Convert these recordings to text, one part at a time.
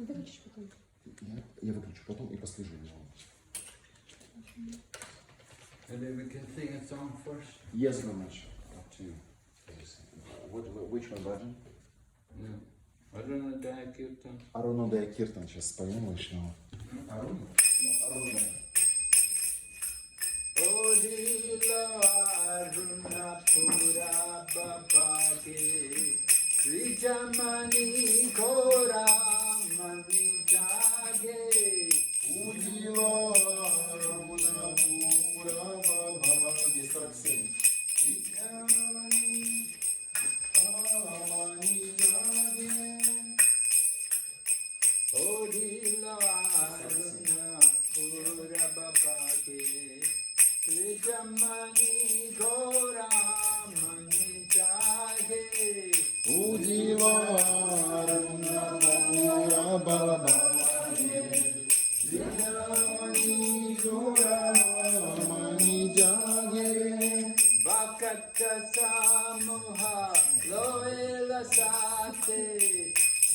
Не выключишь потом? Я выключу потом и послежу его. Maybe we can sing a song first. Yes, very much. Up to you. Which one, Bhajjan? Arunodaiya Kirtan. Арунодайя Киртан сейчас споем Вайшнава. Арунодайя. Odila Arunapura Bapake Vijamani Kora Mani Jage Udila Arunapura Bapake Vijamani Amani Jage Odila Arunapura Bapake Vijamani Kora Mani Jage Udila Arunapura Bapake Vijamani Kora Mani Jage Bhakta Samuha Loela Sate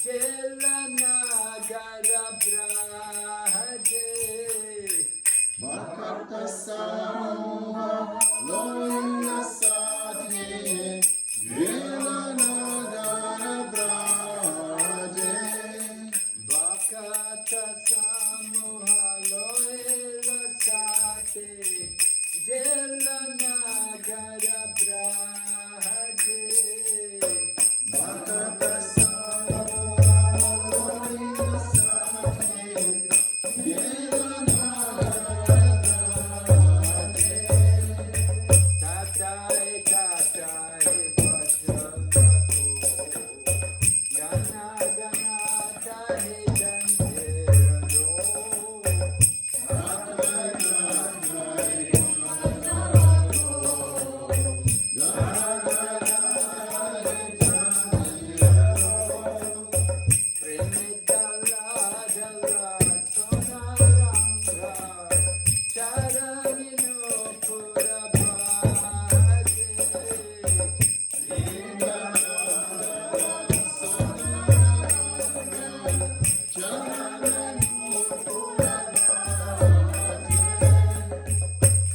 Jelanagara Braje Bhakta Samuha Loina Sadhe Velanagara Braje Bhakta Samuha Loela Sate Jelanagara Braje Bhakta Samuha Loina Sadhe Velanagara Braje Tatai Tatai Bhajavako Gana Gana Tahi Dantero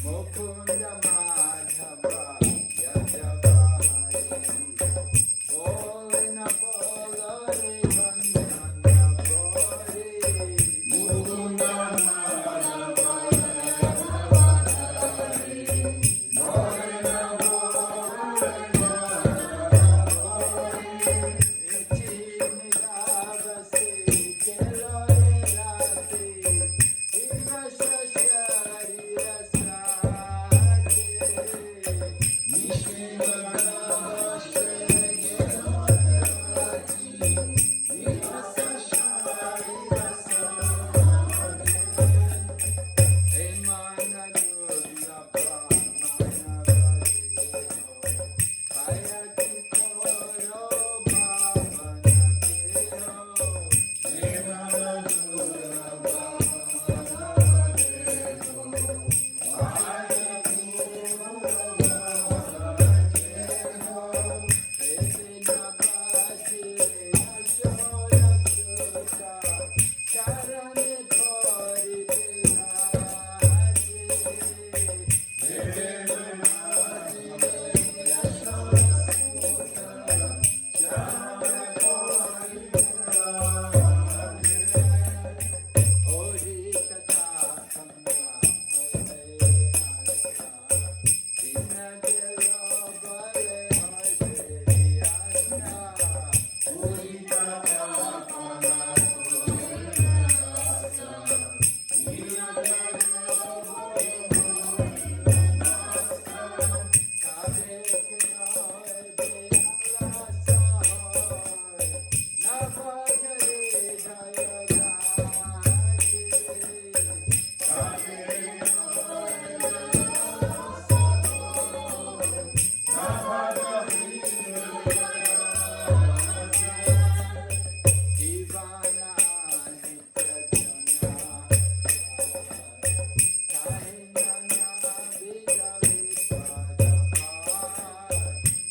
Mukunda Madhava Yajavahari Bolina Bolari Vandana Bori Mukunda Madhava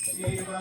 Shiva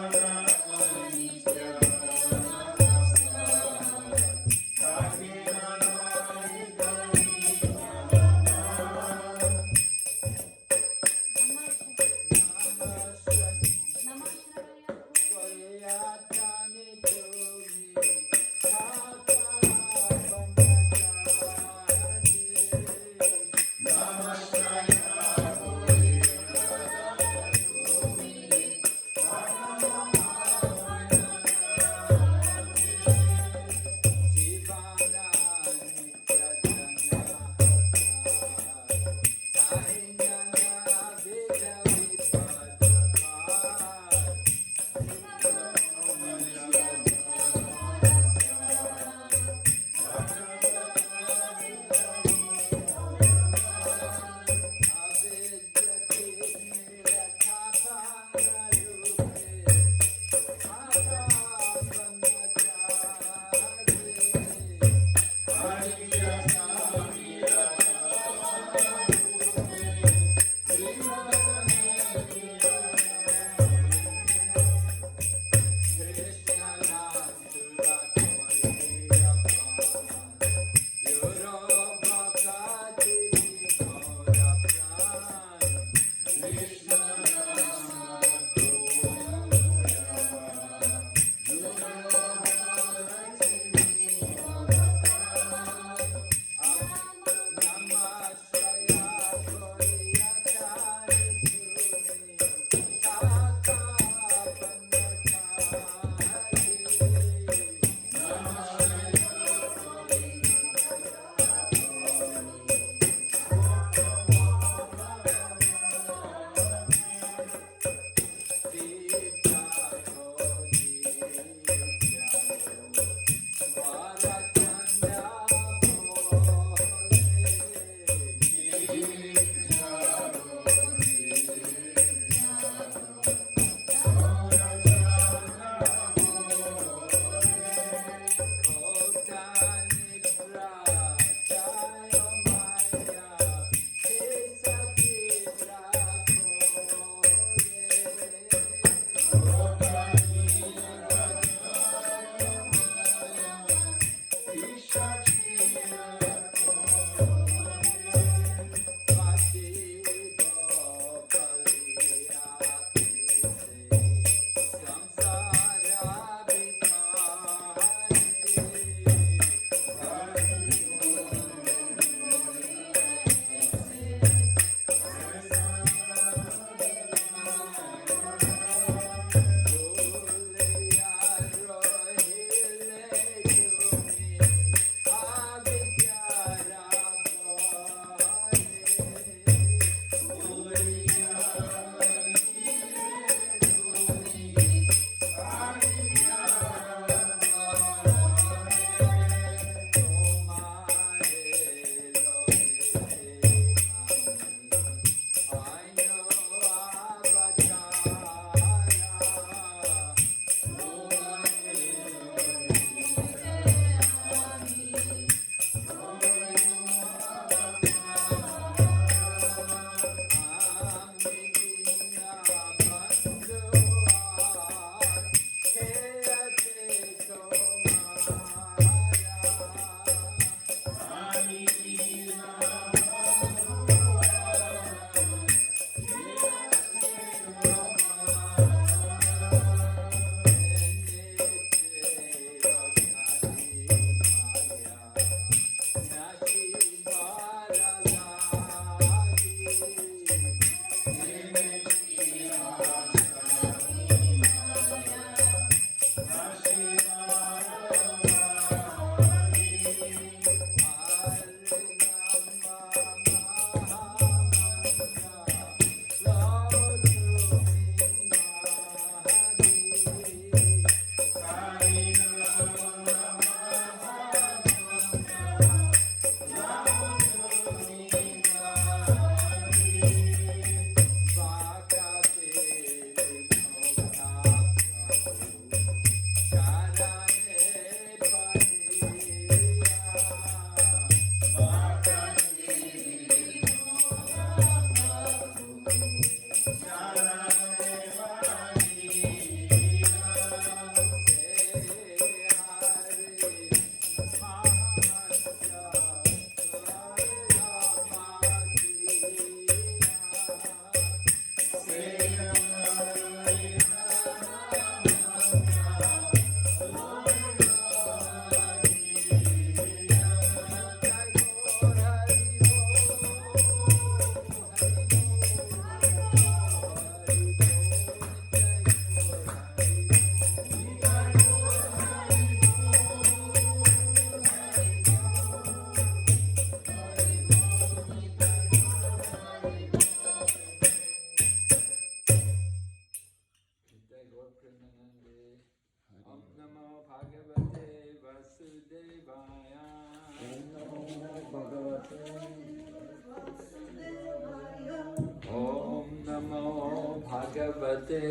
Om Namo Bhagavate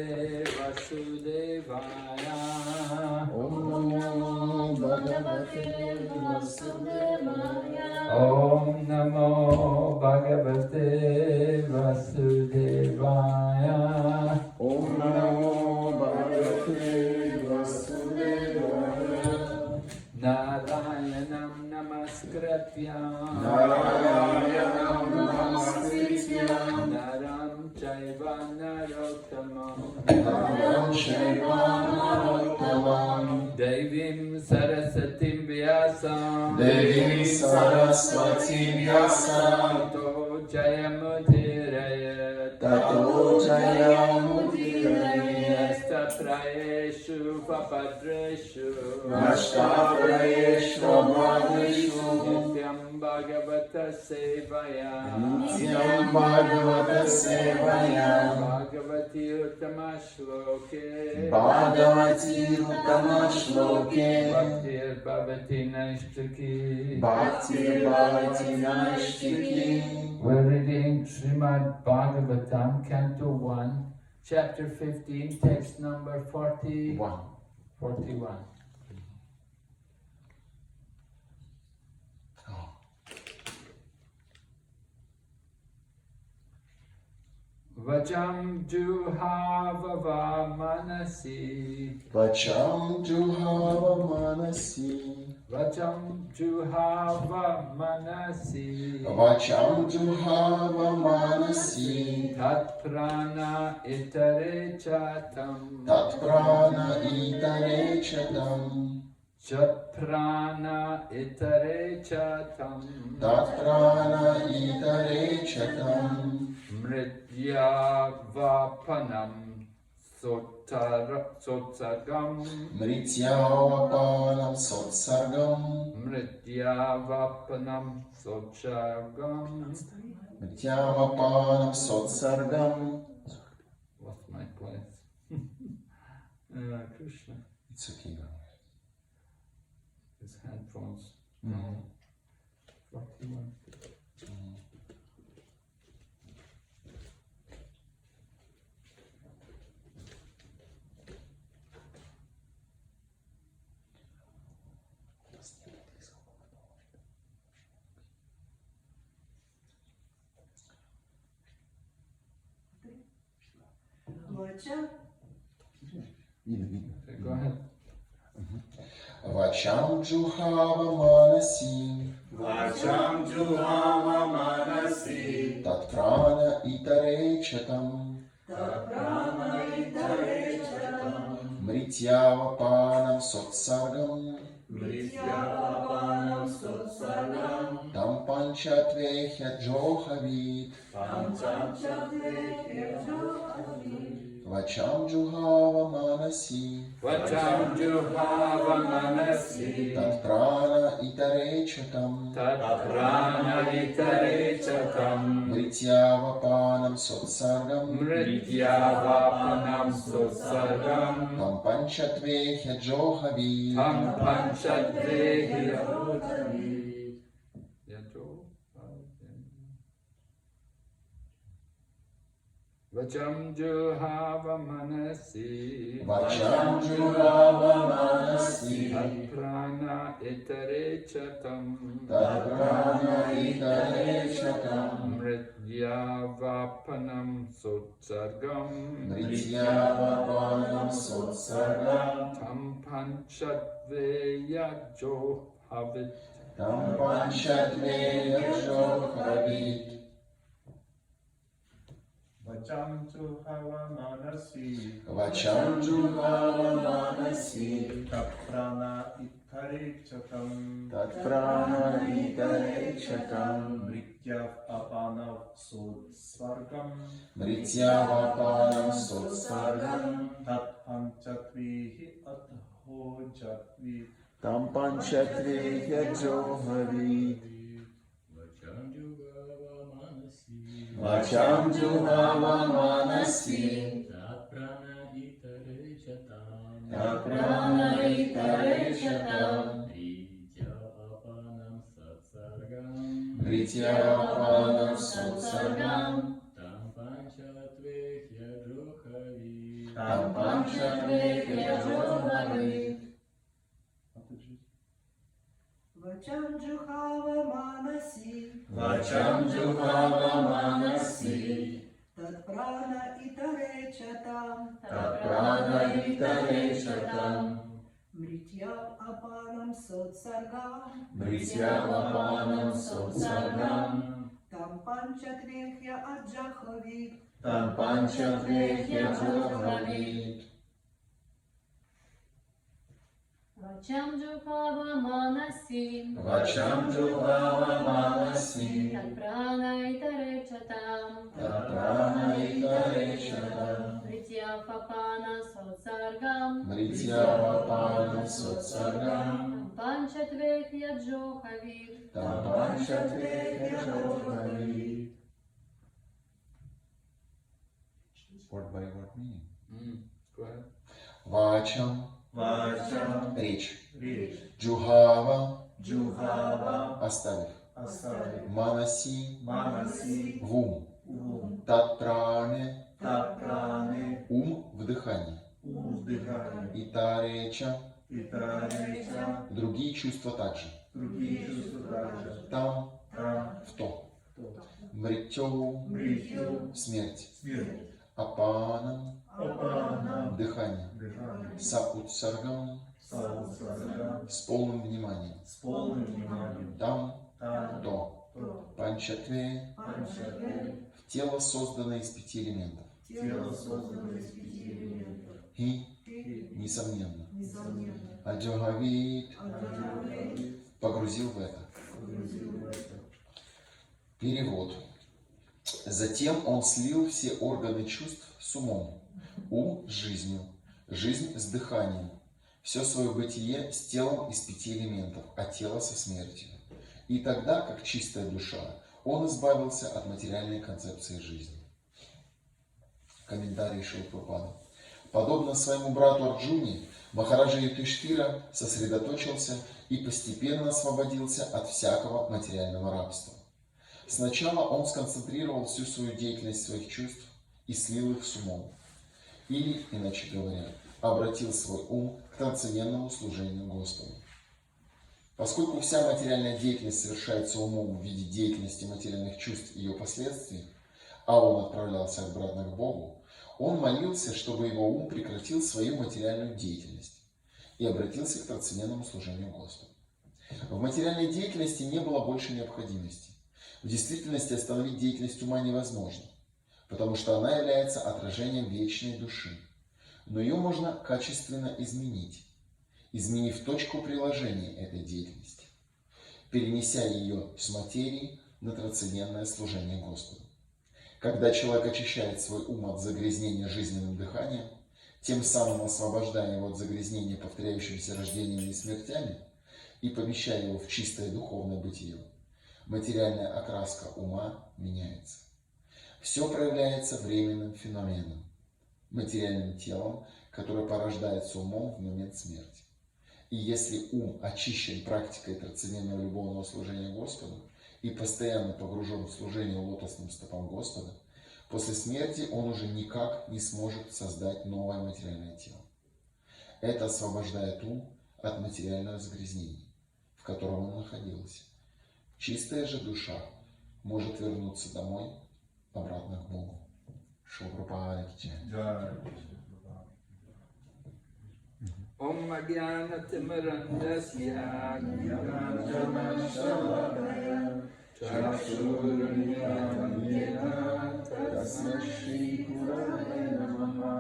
Vasudevaya. Om Namo Bhagavate Vasudevaya. Om Namo Bhagavate Vasudevaya. Om Namo Bhagavate Vasudevaya. Om Namo Bhagavate Vasudevaya. Narayanam Namaskritya. Narayanam Namaskritya. Naram Chaiva Narottamam. Naram Shaiva Narottamam. Devim Sarasatim Vyasam. Devim Saraswatim Vyasam. Tato Jayamudirayat. Tato Jayamudirayat. Nashtaprayeshu Papadreshu. Nashtaprayeshu Papadreshu. Nityam Bhagavata Sevaya. Nityam Bhagavata Sevaya. Bhagavati Uttama Shloke. Bhagavati Uttama Shloke. Bhaktir Bhavati Naishtaki. Bhaktir Bhavati Naishtaki. We're reading Srimad Bhagavatam, Canto 1, Chapter 15, text number 41. Vacham Juhavava Manasi. Vacham Juhava Manasi. Vacham Juhava Manasi. Vacham Juhava Manasi. Tat Prana Itare Chatam. Tat Prana Itare Chatam. Chat Prana Itare Chatam. Tat Prana Itare Chatam. Mritya Vapanam Sotsargam. Mrityavapanam Sotsargam. Mritya Vapanam Sotsargam. Mrityavapanam Sotsargam. What's my place? Krishna. It's okay now. His headphones. 41. Okay, go ahead. Vacham Juhava Manasi. Vacham Juhava Manasi. Tat Prana Itare Chatam. Prana Itare Chatam. Mrityavapanam Sotsargam. Mrityavapanam Sotsargam. Tam Panchatvehya Johavit. Panchatvehya Johavit. Vacham Juhava Manasi. Vacham Juhava Manasi. Tat Prana Itare Chatam. Tat Prana Itare Chatam. Mrityavapanam Sotsargam. Mritya Vapanam Sotsargam. Tam Panchatvehya Johavit. Tam Panchatvehya Vacham Juhava Manasi. Vacham Juhava Manasi. Tat Prana Itare Chatam. Tat Prana Itare Chatam. Mritya Vapanam Sotsargam. Mrityavapanam Sotsargam. Tam Panchatveya Johavit. Tam Panchatvehya Johavit. Vacham juhava manasi. Vacham juhava manasi. Taprana itharechatam. Tatprana itarechatam. Mrityav apanav sotsvargam. Mrityavapanam sotsvargam. Tat panchatvihi atho jatvi. Tam panchatveya johavid. Vacham juhava manasi. Taprana itarechatam. Taprana itarechatam. Mrityavanam satsargam. Mrityavapanam sotsvargam. Tam panchatveya johavid. Tam panchatveya johavid. Vacham juhava manasi. Vacham juhava manasi. Tatprana itarechatam. Tatprana itarechatam. Mrityav apanam sotsargam. Mrityavapanam sotsvargam. Tam panchatvekhya adjahavid. Tam panchatveya johavid. Vacham juhava manasi. Vacham juhava manasi. Tatprana itarechatam. Tatprana itarechatam. Mrityavapana sotsargam. Mrityavapanam sotsvargam. Panchatvekya johavid. Tam panchatveya johavid. Word by word meaning. Go ahead. Vacham. Vacham. Речь. Речь. Джухава. Juhava. Оставив. Asavi. Манаси. Manasi. В ум. Ум. Татпране. Taprane. Ум в дыхании. Вдыхание. Итареча. Итареча. Другие чувства также. Другие чувства также. Там. Там. В то. Мритёу. Мритью. Смерть. Смерть. Апанам. Апана. Дыхание. Дыхание. Саутсаргам. Саусарга. С полным вниманием. С полным вниманием. Там. Там. То. То. Панчатве. Панчатве. В тело, созданное из 5 элементов. Тело создано из 5 элементов. И. И, Несомненно. несомненно, Аджагавид. Аджагавид Погрузил в это. погрузил в это. Перевод. Затем он слил все органы чувств с умом, ум с жизнью, жизнь с дыханием, все свое бытие с телом из 5 элементов, а тело со смертью. И тогда, как чистая душа, он избавился от материальной концепции жизни. Комментарий Шилпрапады. Подобно своему брату Арджуне, Махараджа Юдхиштхира сосредоточился и постепенно освободился от всякого материального рабства. Сначала он сконцентрировал всю свою деятельность своих чувств и слил их с умом. Или, иначе говоря, обратил свой ум к трансцендентному служению Господу. Поскольку вся материальная деятельность совершается умом в виде деятельности материальных чувств и ее последствий, а он отправлялся обратно к Богу, он молился, чтобы его ум прекратил свою материальную деятельность и обратился к трансцендентному служению Господу. В материальной деятельности не было больше необходимости. В действительности остановить деятельность ума невозможно, потому что она является отражением вечной души. Но ее можно качественно изменить, изменив точку приложения этой деятельности, перенеся ее с материи на трансцендентное служение Господу. Когда человек очищает свой ум от загрязнения жизненным дыханием, тем самым освобождая его от загрязнения повторяющимися рождениями и смертями и помещая его в чистое духовное бытие, материальная окраска ума меняется. Все проявляется временным феноменом, материальным телом, которое порождается умом в момент смерти. И если ум очищен практикой трансцендентного любовного служения Господу и постоянно погружен в служение лотосным стопам Господа, после смерти он уже никак не сможет создать новое материальное тело. Это освобождает ум от материального загрязнения, в котором он находился. Чистая же душа может вернуться домой, обратно к Богу. Шилпрапада ки джай. Om Agyanatimirandasya Jnanajana Shalakaya Chakshurunmilitam Yena Tasmai Shri Gurave Namaha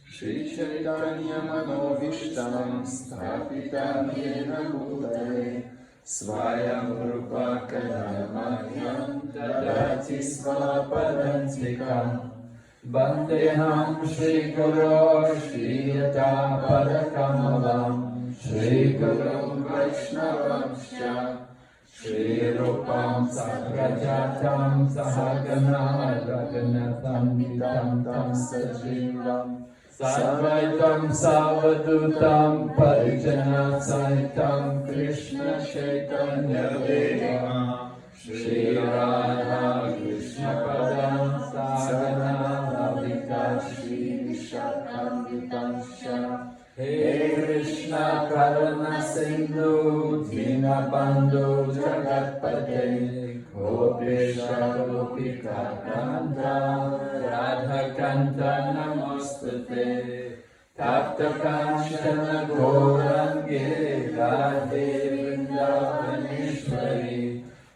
Shri Chaitanya Manovishtam Sthapitam Yena Bhutale Svayam Rupa Kadamahyam Dadati Svapadantikam Vandeham Shri Guru Shri Yata Padakamalam Shri Guru Vaishnavamscha Shri Rupam Sagrajatam Sahagana Raghunatham Vitam Tam Sajivam Sadvaitam Savadutam Parijana Saitam Krishna Chaitanya Devam Shri Radha Krishna Padam Sagana Lavika Shri Vishakam Vitamsha He Krishna Karuna Sindhu Dinabandhu Jagatpate Gopesha Gopika Kanta Radha Kanta Namostate Tapta Kanchana Gaurange Radhe Vrindavaneshwari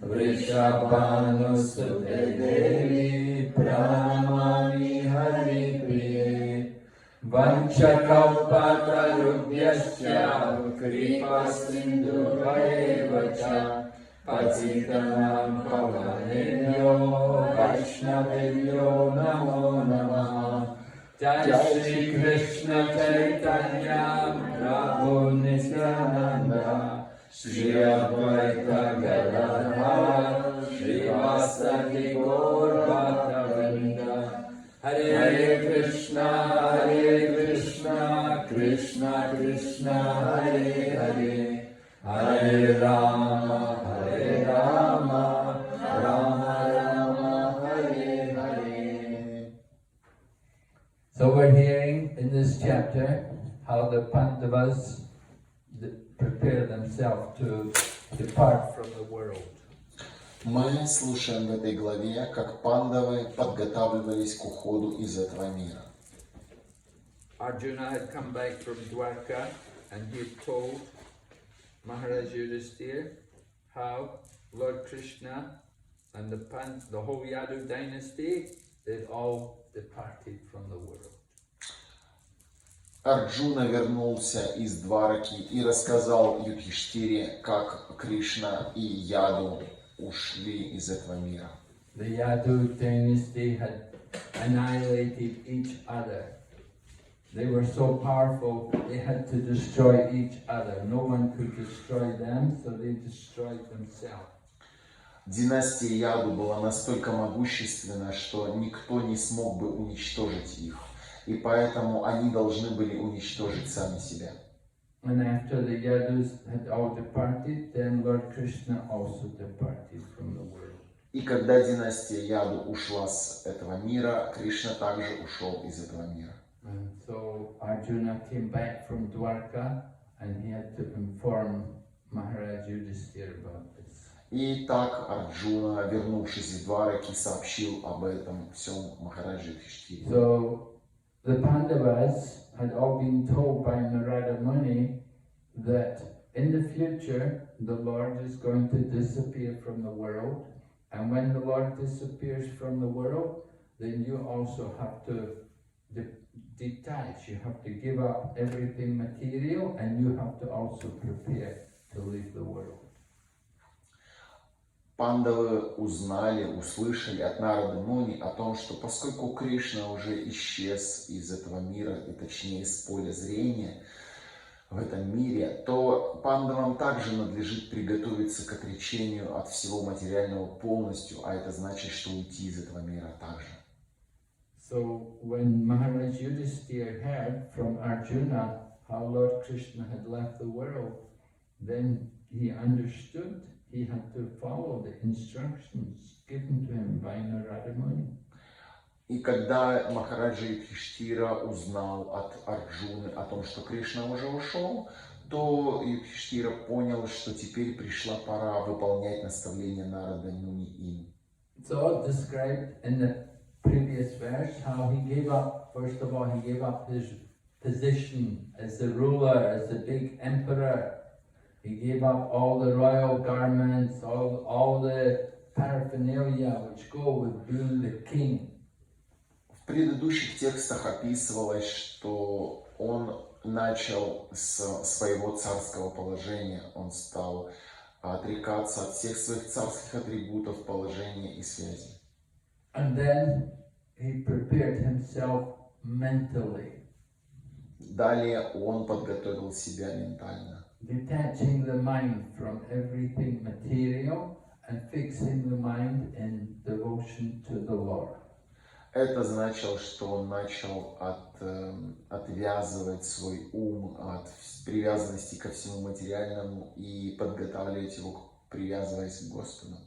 Vrishabhanusute Devi Pranamami Hari Priye Vanchakalpatarubhyasya Kripa Sindhu Vaevacha Patitanam Pavanebhyo Vaishnavebhyo Namo Namaha Jai Shri Krishna Chaitanya Prabhu Nityananda Shri Advaita Gadadhar Shri Vasadi Gaur Bhaktavrinda Hare Krishna, Krishna Krishna, Hare Hare, Hare Rama, Rama Rama, Hare Hare. So we're hearing in this chapter how the Pandavas prepare themselves to depart from the world. Мы слушаем в этой главе, как пандавы подготавливались к уходу из этого мира. Arjuna had come back from Dwarka and he had told Maharaj Yudhisthira how Lord Krishna and the whole Yadu dynasty, they'd all departed from the world. Арджуна вернулся из Двараки и рассказал Юдхиштире, как Кришна и Яду ушли из этого мира. The Yadu dynasty had annihilated each other. They were so powerful, they had to destroy each other. No one could destroy them, so they destroyed themselves. Династия Яду была настолько могущественна, что никто не смог бы уничтожить их, и поэтому они должны были уничтожить сами себя. And after the Yadus had all departed, then Lord Krishna also departed from the world. И когда династия Яду ушла с этого мира, Кришна также ушел из этого мира. And so Arjuna came back from Dwarka and he had to inform Maharaj Yudhisthira about this. И так Арджуна, вернувшись из Двараки, сообщил об этом всем Махараджи Юдхиштире. So the Pandavas had all been told by Narada Muni that in the future the Lord is going to disappear from the world, and when the Lord disappears from the world, then you also have to detach, you have to give up everything material, and you have to also prepare to leave the world. Пандавы узнали, услышали от Нарады Муни о том, что поскольку Кришна уже исчез из этого мира, и точнее из поля зрения в этом мире, то пандавам также надлежит приготовиться к отречению от всего материального полностью, а это значит, что уйти из этого мира также. So when Maharaj Yudhisthira heard from Arjuna how Lord Krishna had left the world, then he understood he had to follow the instructions given to him by Narada Muni. И когда Махараджа Юдхиштира узнал от Арджуны о том, что Кришна уже ушел, то Юдхиштира понял, что теперь пришла пора выполнять наставления Нарады Муни им. It's all described in the previous verse how he gave up, first of all, he gave up his position as the ruler, as the big emperor. He gave up all the royal garments, all the paraphernalia which go with being the king. предыдущих текстах описывалось, что он начал с своего царского положения, он стал отрекаться от всех своих царских атрибутов, положения и связей. And then he prepared himself mentally, Далее он подготовил себя ментально, detaching the mind from everything material and fixing the mind in devotion to the Lord. Это значило, что он начал отвязывать свой ум от привязанности ко всему материальному и подготавливать его, привязываясь к Господу.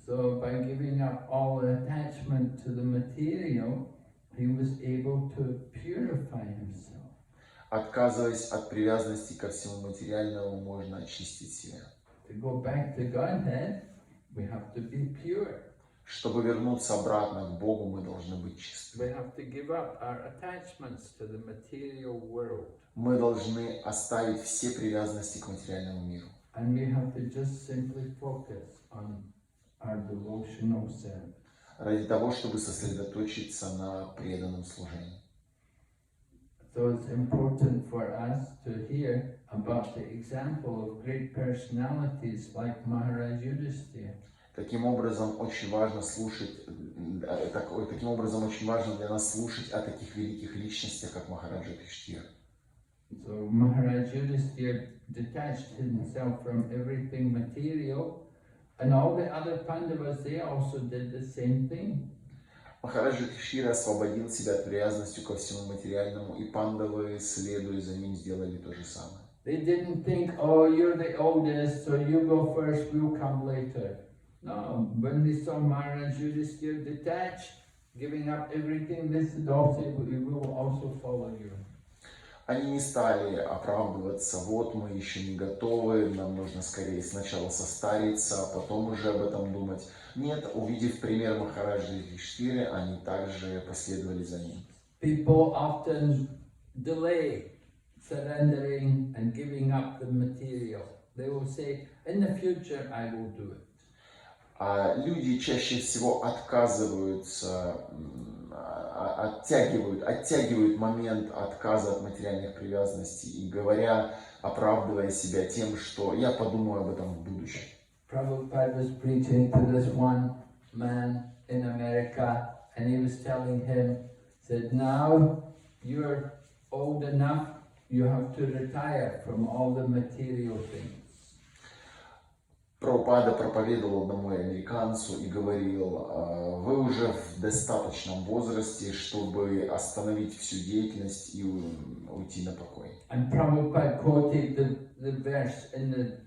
So by giving up all attachment to the material, he was able to purify himself. Отказываясь от привязанности ко всему материальному, можно очистить себя. To go back to Godhead, we have to be pure. Чтобы вернуться обратно к Богу, мы должны быть чисты. We have to give up our attachments to the material world. Мы должны оставить все привязанности к материальному миру. And we have to just simply focus on our devotional service. Ради того, чтобы сосредоточиться на преданном служении. So it's important for us to hear about the example of great personalities like Maharaj Yudhisthira. Таким образом, очень важно для нас слушать о таких великих личностях, как Махараджа Юдхиштира. So Maharaj Yudhisthira detached himself from everything material, and all the other Pandavas, they also did the same thing. Махараджа Юдхиштира освободил себя от привязанности ко всему материальному, и пандавы, следуя за ним, сделали то же самое. They didn't think, oh, you're the oldest, so you go first, we'll come later. No, when they saw Maharaj Yudhisthira detached, giving up everything, they said, also, we will also follow you. Они не стали оправдываться, вот мы еще не готовы, нам нужно скорее сначала состариться, а потом уже об этом думать. Нет, увидев пример Махараджа Юдхиштиры, они также последовали за ним. People often delay surrendering and giving up the material. They will say, in the future I will do it. А люди чаще всего отказываются, оттягивают момент отказа от материальных привязанностей и говоря, оправдывая себя тем, что я подумаю об этом в будущем. Prabhupada was preaching to this one man in America, and he was telling him, said, now you're old enough, you have to retire from all the material things. Прабхупада проповедовал одному американцу и говорил, вы уже в достаточном возрасте, чтобы остановить всю деятельность и уйти на покой. And Prabhupada quoted the verse in the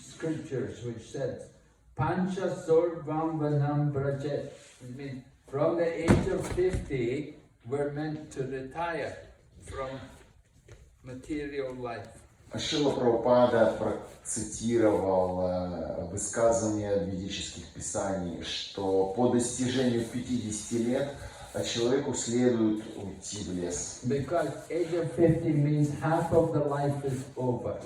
scriptures which says, Pancha Sorvam Vanam Brajet. It means from the age of 50, we're meant to retire from material life. Шрила Прабхупада процитировал высказывание ведических писаний, что по достижению 50 лет человеку следует уйти в лес. Because age of 50 means half of the life is over.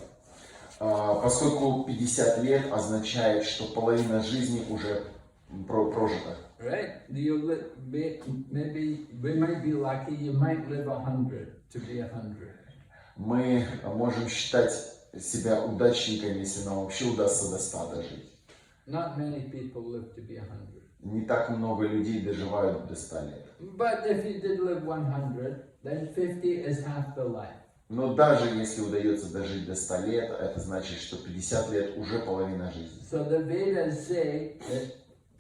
Поскольку 50 лет означает, что половина жизни уже прожита. Right? Maybe we might be lucky, you might live 100 to be 100. Мы можем считать себя удачниками, если нам вообще удастся до 100 дожить. Not many people live to be 100. Не так много людей доживают до 100 лет. But if you did live 100, then 50 is half the life. Но даже если удается дожить до 100 лет, это значит, что 50 лет уже половина жизни. So the Vedas say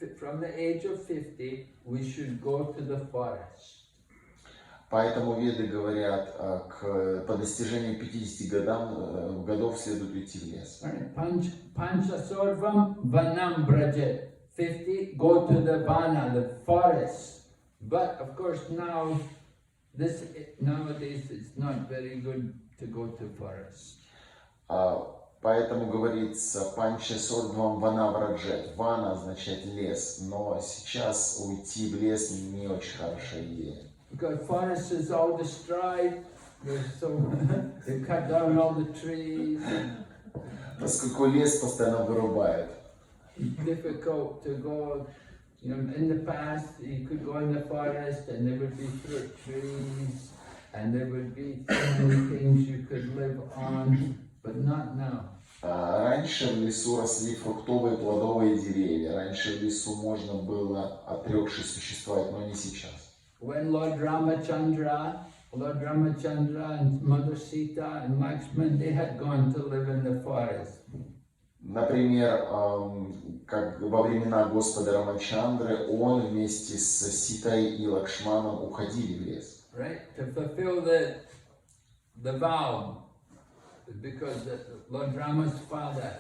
that from the age of 50, we should go to the forest. Поэтому веды говорят, по достижению 50 годов следует идти в лес. Pancha Sarvam Vanam Brajet. 50, go to the Vana, the forest. But of course nowadays it's not very good to go to forest. Поэтому говорится Панча Сордвам Вана Браджет. Вана означает лес, но сейчас уйти в лес не очень хорошая идея. Because forest is all destroyed, they cut down all the trees. Поскольку лес постоянно вырубают. It's difficult to go You know, in the past, you could go in the forest and there would be fruit trees and there would be so many things you could live on, but not now. Раньше в лесу росли фруктовые и плодовые деревья. Раньше в лесу можно было, отрекшись, существовать, но не сейчас. When Lord Ramachandra and Mother Sita and Lakshman, they had gone to live in the forest. Например, как во времена Господа Рамачандры, он вместе с Ситой и Лакшманом уходили в лес. Right? To fulfill the vow, because Lord Rama's father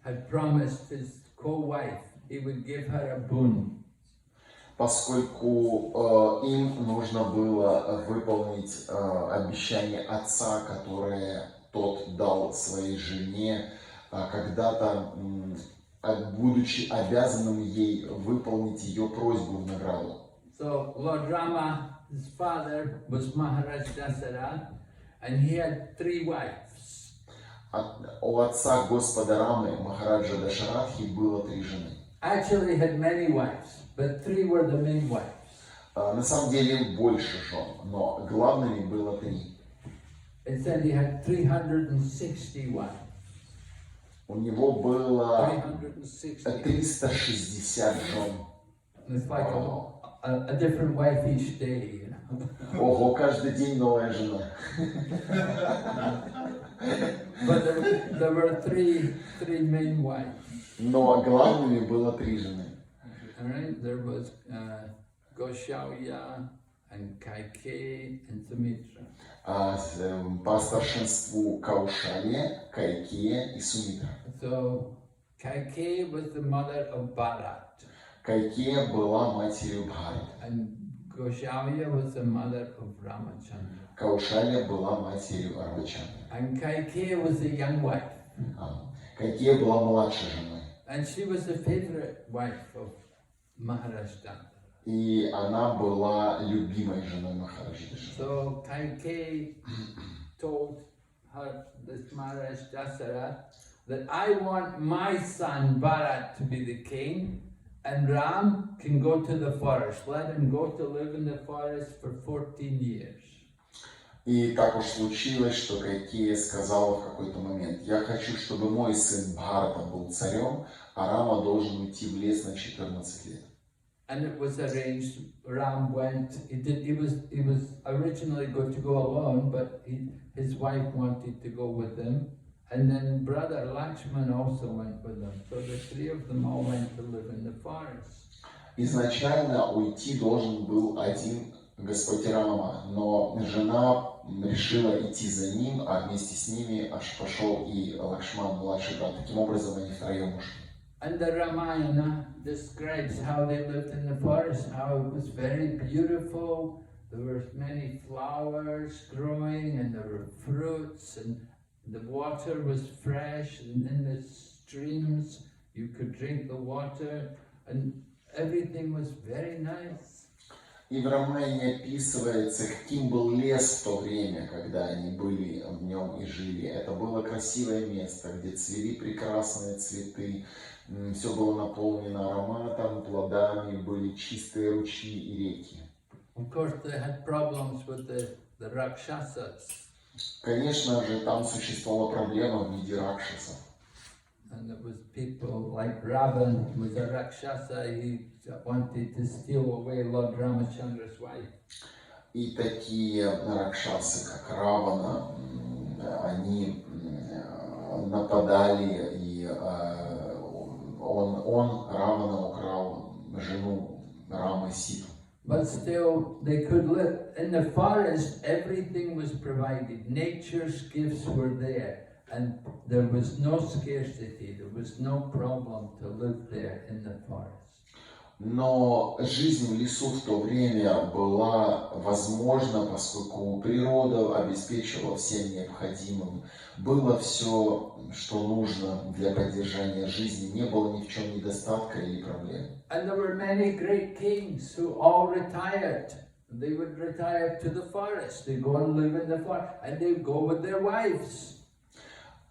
had promised his co-wife he would give her a boon. Поскольку им нужно было выполнить обещание отца, которое тот дал своей жене, когда-то, будучи обязанным ей выполнить ее просьбу в награду. So Lord Rama, his father, was Maharaj Dasarath, and he had 3 wives. У отца Господа Рамы, Махараджа Дашаратхи, было 3 жены. Actually, he had many wives, but 3 were the main wives. На самом деле больше жен, но главными было 3. It said he had 360 wives. У него было 360. 360 жен. It's like a different wife each day, you know. Ого, каждый день новая жена. But there were three main wives. Но главными было 3 жены. All right, there was Goshalya and Kaikeyi and Sumitra. По старшинству Каушалья, Кайкея и Сумитра. So Kaikeyi was the mother of Bharat, Кайкея была матерью Бхарат. and Goshalya was the mother of Ramachandra. Каушалья была матерью Рамачандры. And Kaikeyi was the young wife. Кайкея была младшей женой. And she was the favorite wife of Maharaj Dandara. И она была любимой женой Махараджи Дашаратхи. So Kaikeyi told her, this Maharaj Dasarath, that I want my son Bharat to be the king, and Ram can go to the forest. Let him go to live in the forest for 14 years. И так уж случилось, что Кайкея сказала в какой-то момент: я хочу, чтобы мой сын Бхарата был царем, а Рама должен уйти в лес на 14 лет. And it was arranged. Ram went. He was originally going to go alone, but his wife wanted to go with him, and then brother Lakshman also went with them. So the 3 of them all went to live in the forest. Изначально уйти должен был один Господь Рама, но жена решила идти за ним, а вместе с ними аж пошел и Лакшман, младший брат. Таким образом, они втроем ушли. And the Ramayana describes how they lived in the forest, how it was very beautiful. There were many flowers growing, and there were fruits, and the water was fresh, and in the streams you could drink the water, and everything was very nice. И в Рамайне описывается, каким был лес в то время, когда они были в нем и жили. Это было красивое место, где цвели прекрасные цветы, все было наполнено ароматом, плодами, были чистые ручьи и реки. Of course, they had problems with the Rakshasas. Конечно же, там существовала проблема в виде ракшасов. And there was people like Ravan was a Rakshasa. He wanted to steal away Lord Ramachandra's wife. И такие ракшасы, как Равана, они нападали, и Равана, украл жену Рамы Ситу. But still, they could live in the forest. Everything was provided. Nature's gifts were there, and there was no scarcity. There was no problem to live there in the forest. Но жизнь в лесу в то время была возможна, поскольку природа обеспечивала всем необходимым. Было все, что нужно для поддержания жизни, не было ни в чем недостатка или проблем. And there were many great kings who all retired. They would retire to the forest. They go and live in the forest, and they go with their wives.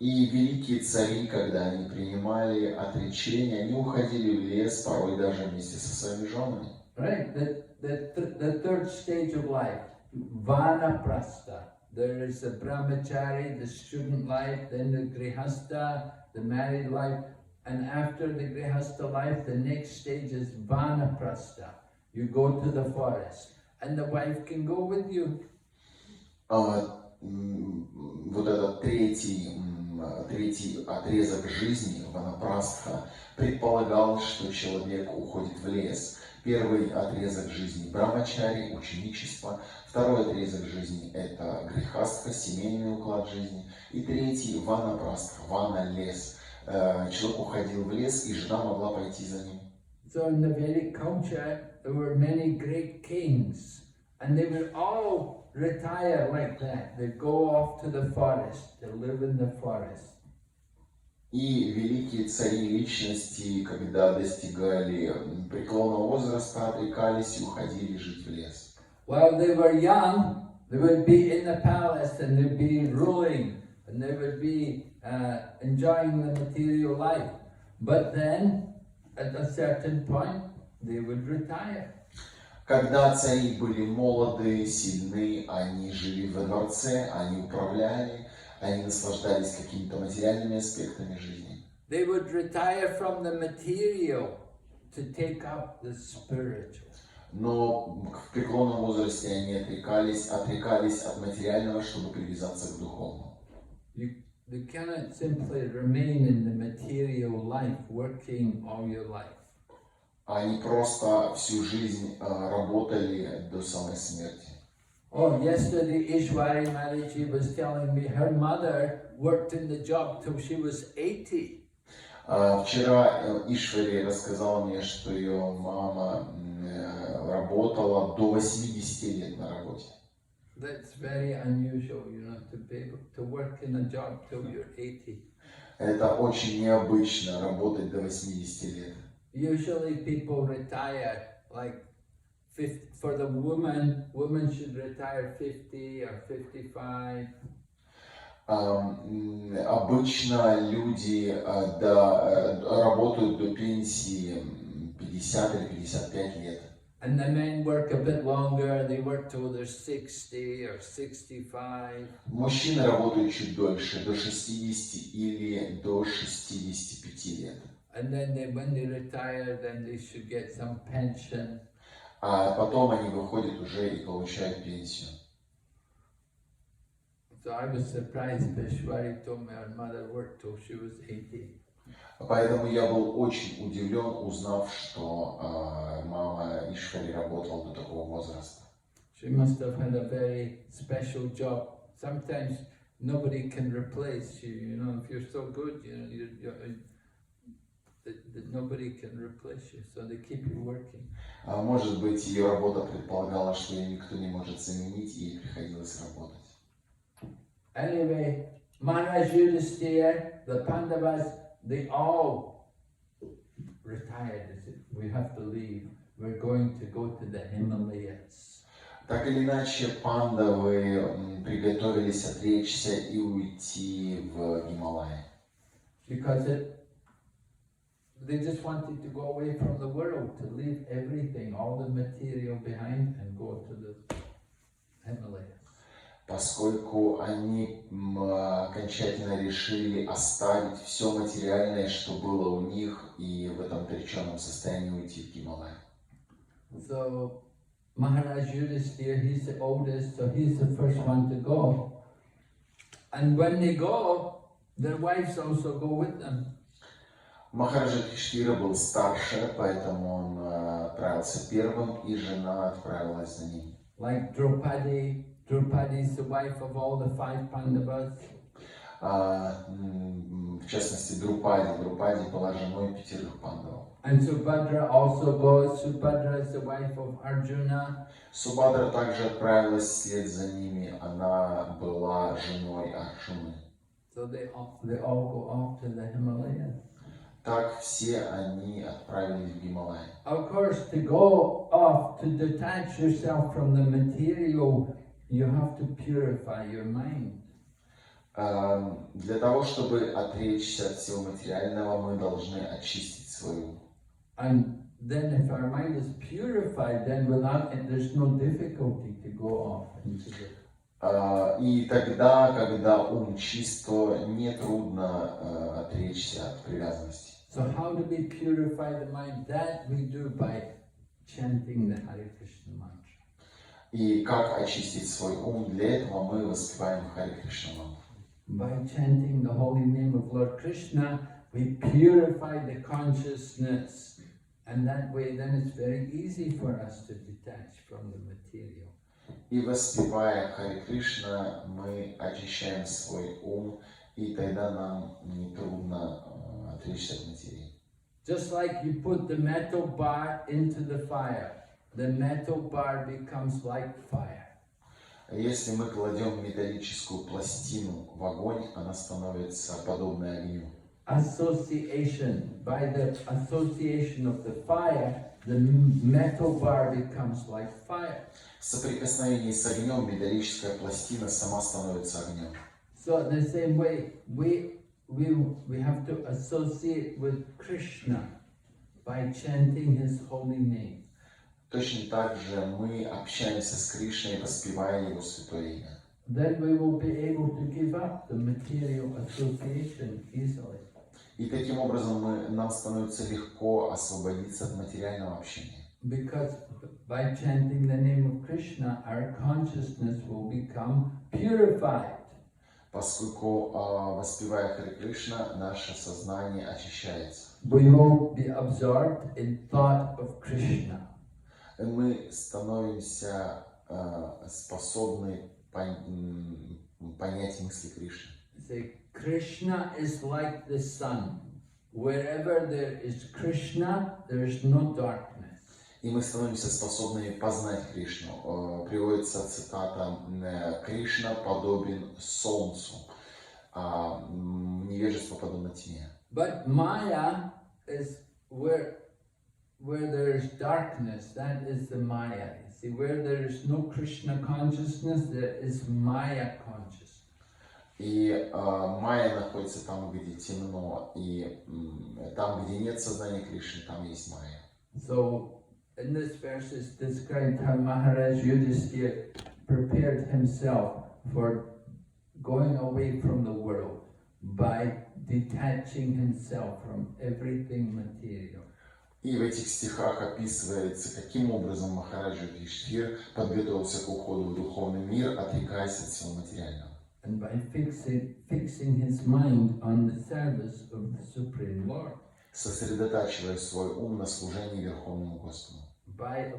И великие цари, когда они принимали отречение, они уходили в лес, порой даже вместе со своими женами. Right, the third stage of life, vanaprastha. There is the brahmachari, the student life, then the grihastha, the married life, and after the grihastha life, the next stage is vanaprastha. You go to the forest, and the wife can go with you. Вот этот третий отрезок жизни, ванапрастха, предполагал, что человек уходит в лес. Первый отрезок жизни – брамачари, ученичество. Второй отрезок жизни – это грихастха, семейный уклад жизни. И третий – ванапрастха, вана – лес. Человек уходил в лес, и жена могла пойти за ним. So in the Vedic culture, there were many great kings, and they would all retire like that. They'd go off to the forest, to live in the forest. И великие цари личности, когда достигали преклонного возраста, отрекались и уходили жить в лес. While they were young, they would be in the palace and they'd be ruling and they would be enjoying the material life. But then, at a certain point, they would retire. Когда цари были молоды, сильны, они жили во дворце, они управляли, они наслаждались какими-то материальными аспектами жизни. They would retire from the material to take up the spiritual. Но в преклонном возрасте они отрекались от материального, чтобы привязаться к духовному. You cannot simply remain in the material life, working all your life. Они просто всю жизнь работали до самой смерти. Oh, yesterday Ishwari Mataji was telling me her mother worked in the job till she was 80. Вчера Ишвари рассказала мне, что ее мама работала до 80 лет на работе. That's very unusual, you know, to be able to work in a job till you're 80. Это очень необычно, работать до 80 лет. Usually people retire like 50, for the woman should retire 50 or 55. Обычно люди работают до пенсии 50 или 55 лет. And the men work a bit longer, they work till they're 60 or 65. Мужчины работают чуть дольше, до 60 или до 65 лет. And then when they retire, then they should get some pension. А потом они выходят уже и получают пенсию. So I was surprised Vishwari told me her mother worked till she was 80. Поэтому я был очень удивлен, узнав, что мама Ишвари работала до такого возраста. She must have had a very special job. Sometimes nobody can replace you. You know, if you're so good, you know, that nobody can replace you, so they keep you working. Может быть, ее работа предполагала, что ее никто не может заменить, и ей приходилось работать. Anyway, Maharaj Yudhisthira, the Pandavas, they all retired. They said, we have to leave. We're going to go to the Himalayas. Так или иначе, пандавы приготовились отречься и уйти в Гималай. Because they just wanted to go away from the world, to leave everything, all the material behind and go to the Himalayas. Поскольку они окончательно решили оставить все материальное, что было у них, и в этом отреченном состоянии уйти в Гималай. So Maharaj Yudhisthira, he's the oldest, so he's the first one to go. And when they go, their wives also go with them. Махараджа Юдхиштхира был старше, поэтому он отправился первым, и жена отправилась за ним. Like Draupadi is the wife of all the 5 Pandavas. В частности, Друпади была женой 5 пандавов. And Subhadra also goes. Subhadra is the wife of Arjuna. Субхадра также отправилась вслед за ними, она была женой Арджуны. So they all go off to the Himalayas. Так все они отправились в Гималай. Of course, to go off, to detach yourself from the material, you have to purify your mind. Для того, чтобы отречься от всего материального, мы должны очистить свой ум. And then if our mind is purified, then without it, there's no difficulty to go off into the... И тогда, когда ум чист, то нетрудно отречься от привязанности. So how do we purify the mind? That we do by chanting the Hare Krishna mantra. И как очистить свой ум? Для этого мы воспеваем Харе Кришна мантру. By chanting the holy name of Lord Krishna, we purify the consciousness. And that way, then it's very easy for us to detach from the material. И воспевая Харе Кришна, мы очищаем свой ум, и тогда нам нетрудно отречься от материи. Just like you put the metal bar into the fire, the metal bar becomes like fire. Если мы кладем металлическую пластину в огонь, она становится подобной огню. Association, by the association of the fire, the metal bar becomes like fire. В соприкосновении с огнем металлическая пластина сама становится огнем. So in the same way, we have to associate with Krishna by chanting his holy name. Точно так же мы общаемся с Кришной, воспевая Его святое имя. Then we will be able to give up the material association easily. И таким образом нам становится легко освободиться от материального общения. Because by chanting the name of Krishna, our consciousness will become purified. Поскольку, воспевая Харе Кришна, наше сознание очищается. We will be absorbed in thought of Krishna. Мы становимся способны понять мысли Кришны. Say, Krishna is like the sun. Wherever there is Krishna, there is no darkness. И мы становимся способными познать Кришну. Приводится цитата: «Кришна подобен солнцу, невежество подобно тьме». But Maya is where there is darkness, that is the Maya. You see, where there is no Krishna consciousness, there is Maya consciousness. И майя находится там, где темно, и там, где нет сознания Кришны, там есть майя. So, in this verse is described how Maharaj Yudhishthira prepared himself for going away from the world by detaching himself from everything material. И в этих стихах описывается, каким образом Махараджа Юдхиштхир подготовился к уходу в духовный мир, отрекаясь от всего материального. And by fixing his mind on the service of the Supreme Lord. Сосредотачивая свой ум на служении Верховному Господу. By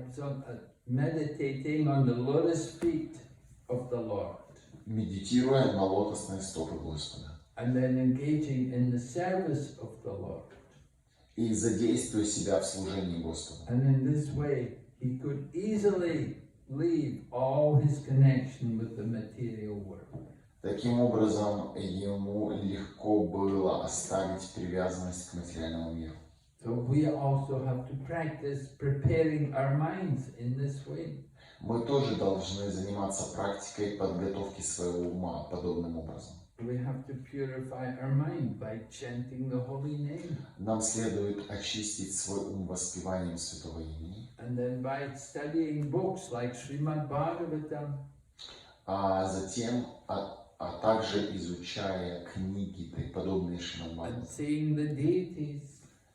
meditating on the lotus feet of the Lord. Медитируя на лотосные стопы Господа. And then engaging in the service of the Lord. И задействуя себя в служении Господу. And in this way, he could easily leave all his connection with the material world. Таким образом, ему легко было оставить привязанность к материальному миру. So we also have to practice preparing our minds in this way. Мы тоже должны заниматься практикой подготовки своего ума подобным образом. We have to purify our mind by chanting the holy name. Нам следует очистить свой ум воспеванием святого имени. And then by studying books like Srimad Bhagavatam. А затем, также изучая книги, подобные Шримад And Бхагаватам. seeing the deities.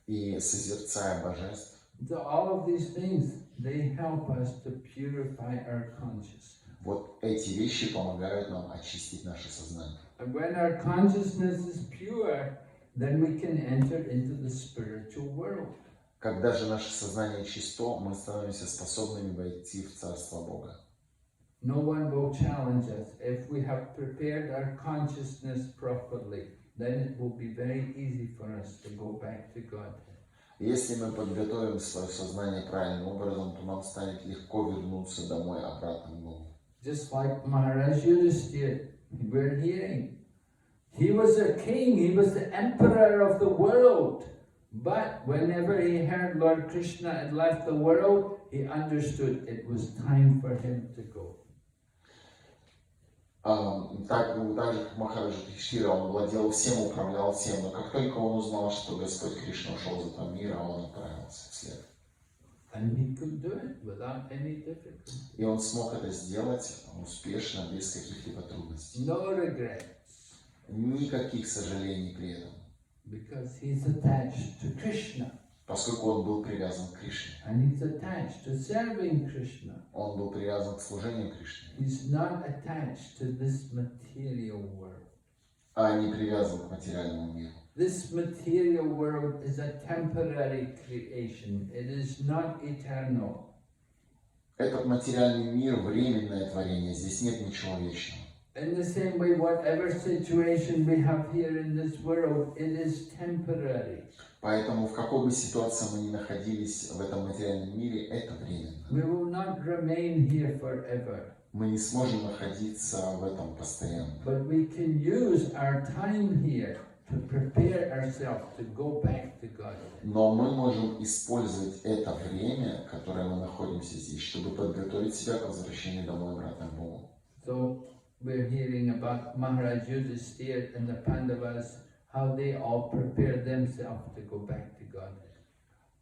И созерцая божеств. So all of these things, they help us to purify our consciousness. Вот эти вещи помогают нам очистить наше сознание. And when our consciousness is pure, then we can enter into the spiritual world. Когда же наше сознание чисто, мы становимся способными войти в Царство Бога. No one will challenge us. If we have prepared our consciousness properly, then it will be very easy for us to go back to God. Если мы подготовим свое сознание правильным образом, то нам станет легко вернуться домой обратно к Богу. Just like Maharaj Yudhishthira, we're hearing. He was a king, he was the emperor of the world. But whenever he heard Lord Krishna had left the world, he understood it was time for him to go. Так же, как Махараджа Юдхиштира, он владел всем, управлял всем, но как только он узнал, что Господь Кришна ушел из этого мира, он отправился вслед. And he could do it without any difficulty. И он смог это сделать успешно, без каких-либо трудностей. No regrets. Никаких сожалений при этом. Because he's attached to Krishna. Поскольку он был привязан к Кришне. And he's attached to serving Krishna. Он был привязан к служению Кришне. He's not attached to this material world. А не привязан к материальному миру. This material world is a temporary creation. It is not eternal. Этот материальный мир – временное творение, здесь нет ничего вечного. In the same way, whatever situation we have here in this world, it is temporary. Поэтому в какой бы ситуации мы ни находились в этом материальном мире, это временно. We will not remain here forever. Мы не сможем находиться в этом постоянно. But we can use our time here to prepare ourselves to go back to God. Но мы можем использовать это время, которое мы находимся здесь, чтобы подготовить себя к возвращению домой обратно к Богу. So we're hearing about Maharaj Yudhishthira and the Pandavas, how they all prepared themselves to go back to God.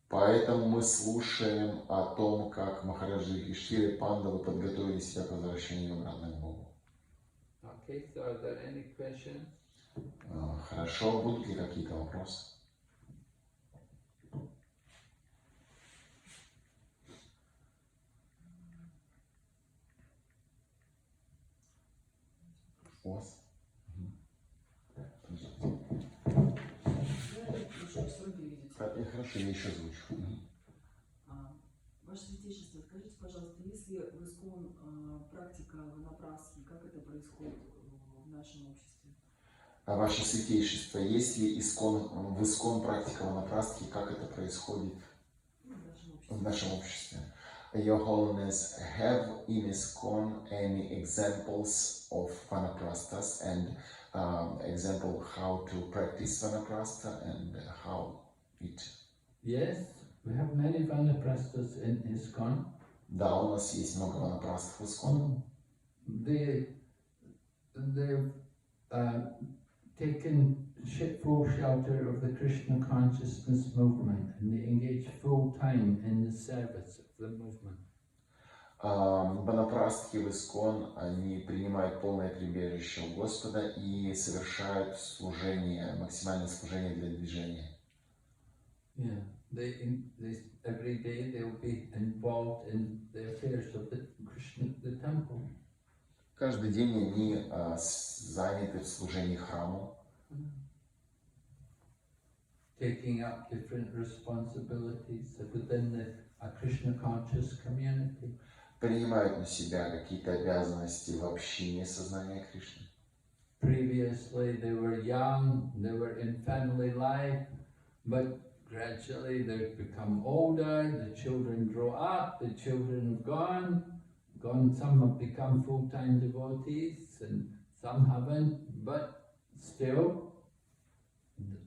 Поэтому мы слушаем о том, как Махараджи Юдхиштира и Пандавы подготовили себя к возвращению обратно к Богу. Okay, so are there any questions? Хорошо, будут ли какие-то вопросы? У вас? Хорошо, я еще озвучу. Ваше Святейшество, скажите, пожалуйста, если в ИСККОН практика ванапраски, как это происходит в нашем обществе? Ваше Святейшество, если в ИСККОН практика ванапрастхи, как это происходит в нашем обществе? Your Holiness, have in ISKCON any examples of vanaprasthas and example how to practice vanaprastha and how it? Yes, we have many vanaprasthas in ISKCON. Да, у нас есть много ванапрастх в ISKCON. They've taken full shelter of the Krishna consciousness movement and they engage full time in the service of the movement. Ванапрастхи в ISKCON, они принимают полное прибежище у Господа и совершают служение, максимальное служение для движения. Yeah, they every day they'll be involved in the affairs of the Krishna, the temple. Каждый день они заняты в служении храму. Taking up different responsibilities within the Krishna conscious community. Принимают на себя какие-то обязанности в общине сознания Кришны. Previously they were young, they were in family life, but gradually they've become older, the children grow up, the children have gone, some have become full-time devotees and some haven't, but still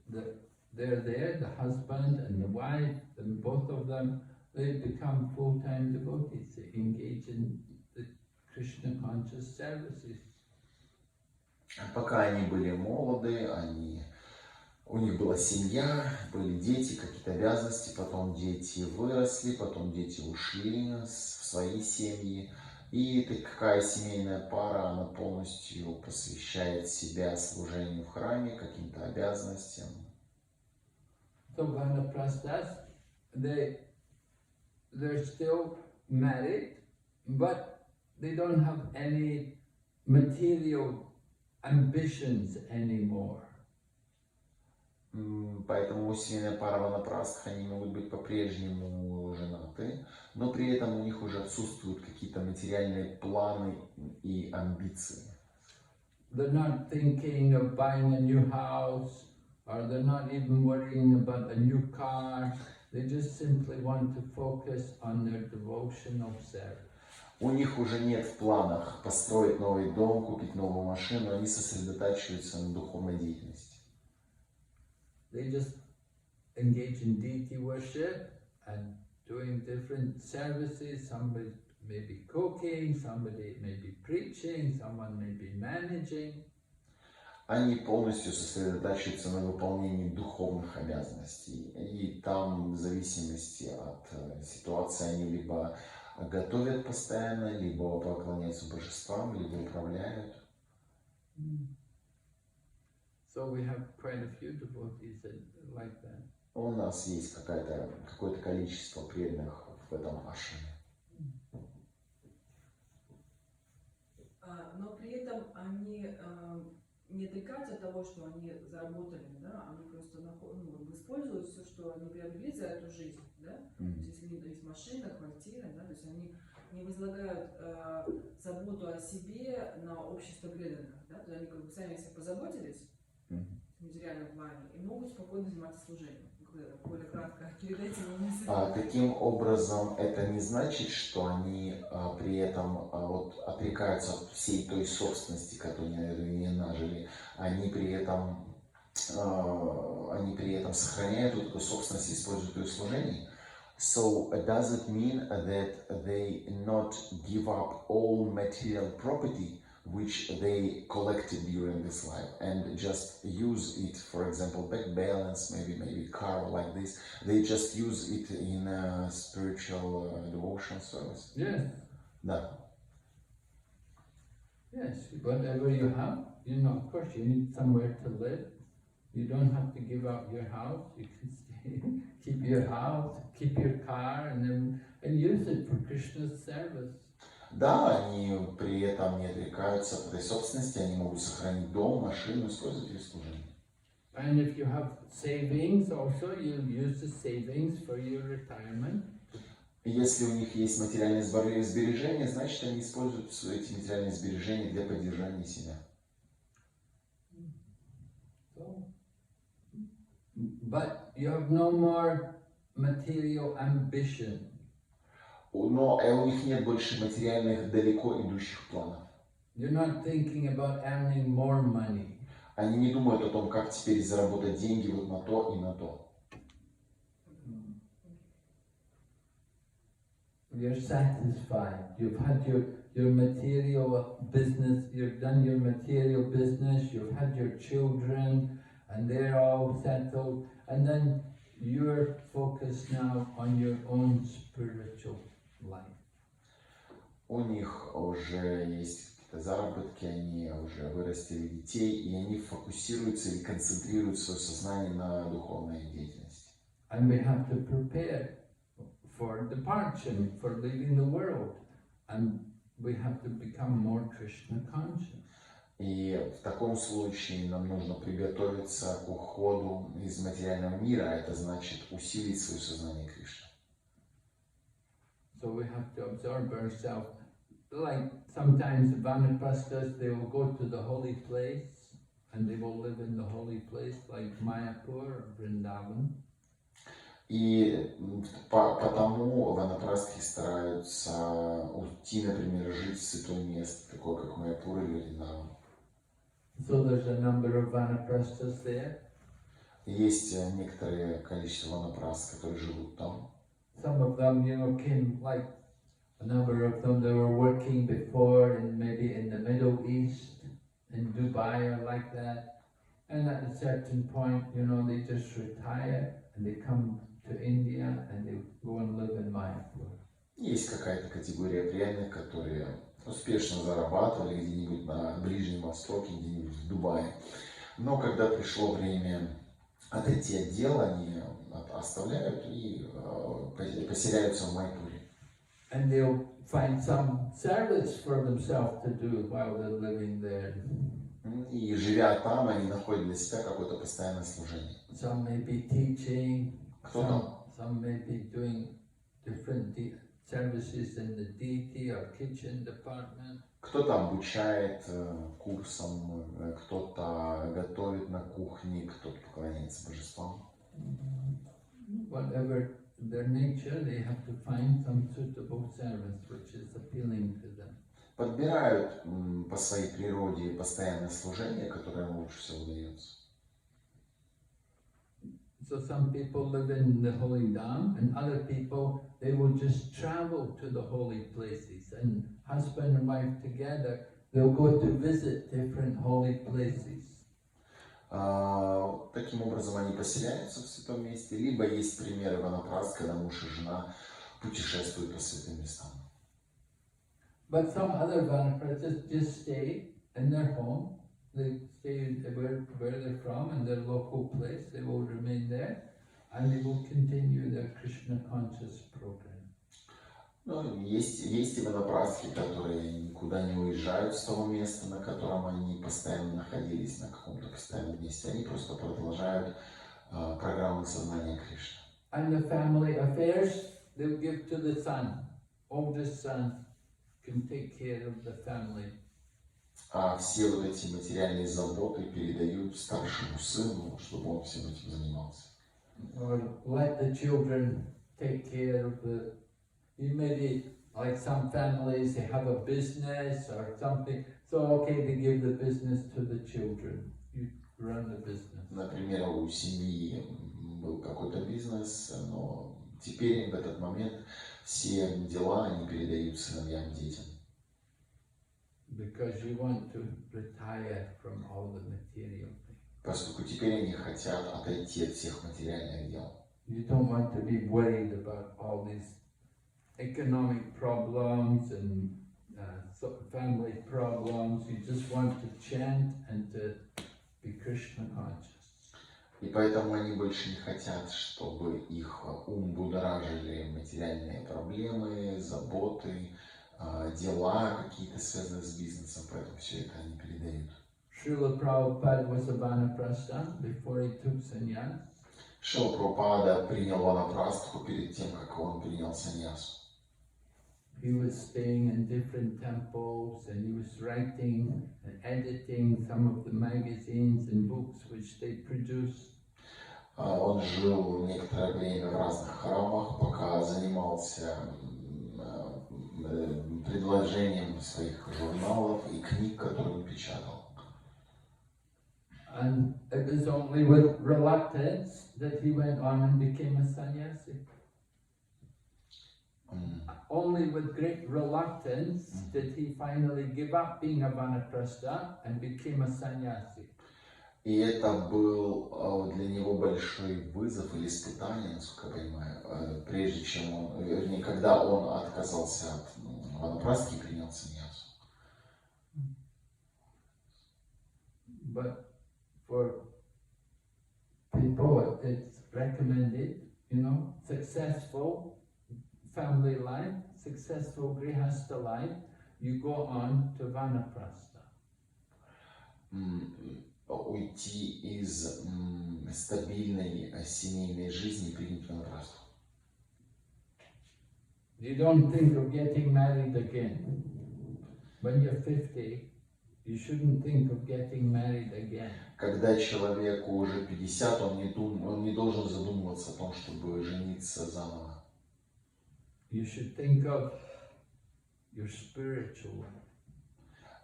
they're there, the husband and the wife, and both of them, they become full-time devotees, they engage in the Krishna conscious services. Пока они были молоды, у них была семья, были дети, какие-то обязанности, потом дети выросли, потом дети ушли в свои семьи. И такая семейная пара, она полностью посвящает себя служению в храме, каким-то обязанностям. So vanaprasthas, they're still married, but they don't have any material ambitions anymore. Поэтому семейная пара ванапрастх, они могут быть по-прежнему женаты, но при этом у них уже отсутствуют какие-то материальные планы и амбиции. They're not thinking of buying a new house, or they're not even worrying about a new car. They just simply want to focus on their devotional service. У них уже нет в планах построить новый дом, купить новую машину, они сосредотачиваются на духовной деятельности. They just engage in deity worship and doing different services. Some may be cooking, somebody may be preaching, someone may be managing. Они полностью сосредотачиваются на выполнении духовных обязанностей. И там, в зависимости от ситуации, они либо готовят постоянно, либо поклоняются божествам, либо управляют. So we have quite a few devotees like that. У нас есть какое-то количество преданных в этом ашраме. Но при этом они не отрекаются от того, что они заработали, да, они просто используют все, что они приобрели за эту жизнь, да, то есть если есть машина, квартира, да, то есть они не возлагают заботу о себе на общество преданных, да, то есть они как бы сами о себе позаботились в материальном плане и могут спокойно заниматься служением. Более кратко передайте мне мысль. Таким образом, это не значит, что они при этом отрекаются от всей той собственности, которую они нажили. Они при этом сохраняют эту собственность и используют ее в служении. So does it mean that they not give up all material property which they collected during this life and just use it, for example, bank balance, maybe car like this, they just use it in a spiritual devotion service? Yes. Да. Yes, whatever you have, of course you need somewhere to live. You don't have to give up your house. You can stay, keep your house, keep your car, and use it for Krishna's service. Да, они при этом не отрекаются от этой собственности, они могут сохранить дом, машину, использовать ее в служении. And if you have savings also, you use the savings for your retirement. Если у них есть материальные сбережения, значит они используют эти материальные сбережения для поддержания себя. But you have no more material ambition. Но у них нет больше материальных далеко идущих планов. You're not thinking about earning more money. Они не думают о том, как теперь заработать деньги вот на то и на то. You're satisfied. You've had your material business, you've done your material business, you've had your children, and they're all settled. And then you're focused now on your own spiritual life. У них уже есть какие-то заработки, они уже вырастили детей, и они фокусируются или концентрируют свое сознание на духовной деятельности. And we have to prepare for departure, for leaving the world, and we have to become more Krishna conscious. И в таком случае нам нужно приготовиться к уходу из материального мира, а это значит усилить свое сознание Кришны. So we have to observe ourselves. Like sometimes the Vanaprasthas, they will go to the holy place and they will live in the holy place like Mayapur or Vrindavan. И потому ванапрастхи стараются уйти, например, жить в святое место, такое как Майяпур или Вриндаван. So there's a number of Vanaprasthas there. Есть некоторое количество ванапрастх, которые живут там. Some of them, came like a number of them. They were working before, maybe in the Middle East, in Dubai or like that. And at a certain point, they just retire and they come to India and they go and live in Mayapur. Есть какая-то категория преданных, которые успешно зарабатывали где-нибудь на Ближнем Востоке, где-нибудь в Дубае. Но когда пришло время отойти от дела, они оставляют и поселяются в Майпуре. And they'll find some service for themselves to do while they're living there. И живя там, они находят для себя какое-то постоянное служение. Some may be teaching, Кто-то some may be doing different services in the deity or kitchen department. Кто-то обучает курсам, кто-то готовит на кухне, кто-то поклоняется божествам. Whatever their nature, they have to find some suitable service which is appealing to them. Подбирают по своей природе постоянное служение, которое им лучше всего удается. So some people live in the holy dham, and other people, they will just travel to the holy places, and husband and wife together, they'll go to visit different holy places. Таким образом они поселяются в святом месте, либо есть примеры ванапраст, когда муж и жена путешествуют по святым местам. But some other vanaprasthas just stay in their home. They stay where they're from, in their local place. They will remain there, and they will continue their Krishna conscious program. Ну, есть и ванапрастхи, которые никуда не уезжают с того места, на котором они постоянно находились, на каком-то постоянном месте. Они просто продолжают программу сознания Кришны. And the family affairs, they'll give to the son. Oldest son can take care of the family. А все вот эти материальные заботы передают старшему сыну, чтобы он всем этим занимался. Or let the children take care of the... Maybe like some families, they have a business or something. So okay, they give the business to the children. You run the business. Например, у семьи был какой-то бизнес, но теперь в этот момент все дела они передают сыновьям, детям. Because you want to retire from all the material things. Поскольку теперь они хотят отойти от всех материальных дел. You don't want to be worried about all these economic problems and family problems. You just want to chant and to be Krishna conscious. И поэтому они больше не хотят, чтобы их ум будоражили материальные проблемы, заботы, дела какие-то связанные с бизнесом, поэтому все это они передают. Srila Prabhupada was a vanaprastha before he took sannyas. Шрила Прабхупада принял ванапрастху перед тем, как он принял саньясу. He was staying in different temples and he was writing and editing some of the magazines and books which they produced. Он жил некоторое время в разных храмах, пока занимался предложением своих журналов и книг, которые он печатал. And it was only with reluctance that he went on and became a sannyasi. Only with great reluctance did he finally give up being a vanaprastha and became a sannyasi. И это был для него большой вызов или испытание, насколько я понимаю, прежде чем он, вернее, когда он отказался от ванапрастхи и принял саньясу. But for people, it's recommended, successful family life, successful grihastha life, you go on to vanaprastha. Уйти из стабильной семейной жизни и принять ванапрастху. You don't think of getting married again. When you're 50, you shouldn't think of getting married again. Когда человеку уже 50, он не должен задумываться о том, чтобы жениться заново. You should think of your spiritual life.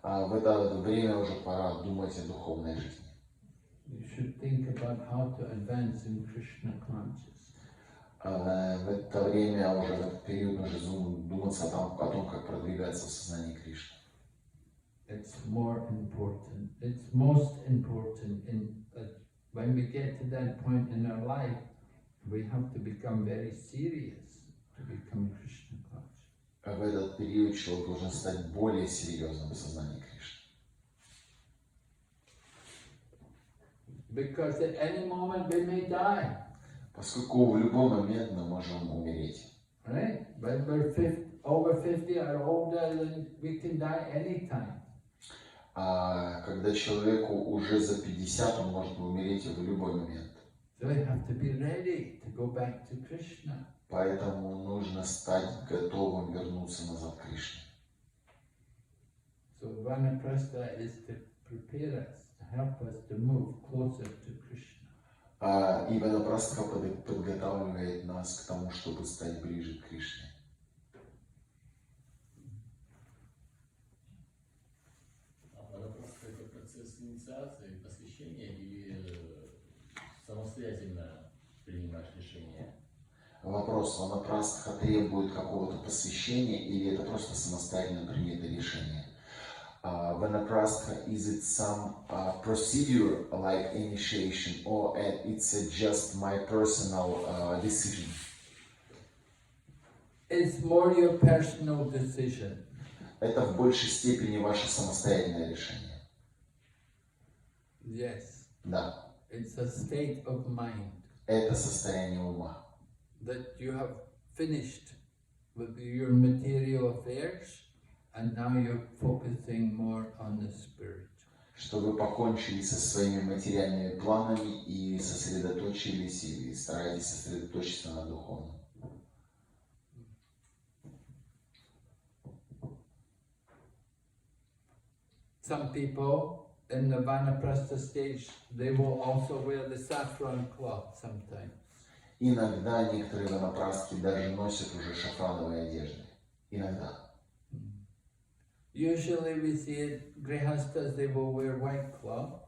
В это время уже пора думать о духовной жизни. You should think about how to advance in Krishna consciousness. В это время, уже в этот период, нужно думать о том, как продвигаться в сознании Кришны. It's more important. It's most important when we get to that point in our life, we have to become very serious to become Krishna conscious. В этот период человек должен стать более серьезным в сознании Кришны. Because at any moment we may die. Поскольку в любой момент мы можем умереть. Right? When we're over 50 or older, then we can die anytime. А когда человеку уже за 50, он может умереть в любой момент. So we have to be ready to go back to Krishna. Поэтому нужно стать готовым вернуться назад к Кришне. So vanaprastha is to prepare us, to help us to move closer to Krishna. И ванапрастха подготавливает нас к тому, чтобы стать ближе к Кришне. Ванапрастха — это процесс инициации, посвящения или самостоятельно принимать решения. Вопрос, ванапрастха требует какого-то посвящения или это просто самостоятельно принятое решение? Vanaprastha, is it some procedure like initiation or it's just my personal decision? It's more your personal decision. Это в большей степени ваше самостоятельное решение. Yes. Да, It's a state of mind это состояние ума. that you have finished with your material affairs and now you're focusing more on the spirit. Что вы покончили со своими материальными планами и сосредоточились и стараетесь сосредоточиться на духовном. Some people in the Vanaprastha stage, they will also wear the saffron cloth sometimes. Иногда некоторые ванапрастхи даже носят уже шафрановые одежды. Иногда. Usually we see it, grihastas, they will wear white cloth.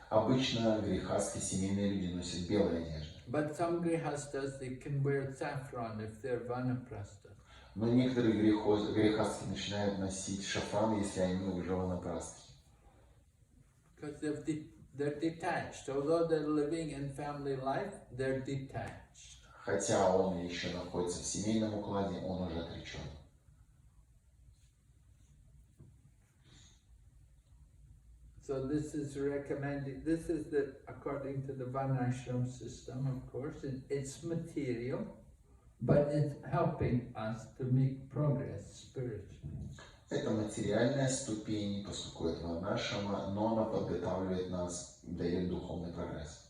Обычно грехастхи, семейные люди носят белые одежды. But some grihastas, they can wear saffron if they're Vanaprastha. Но некоторые грехастхи начинают носить шафран, если они уже ванапрастхи. Because they're detached. Although they're living in family life, they're detached. Хотя он еще находится в семейном укладе, он уже отречен. So this is recommended, this is the, according to the Varnashram system, of course, it's material, but it's helping us to make progress spiritually. Это материальная ступень, поскольку это варнашрама, но она подготавливает нас, дает духовный прогресс.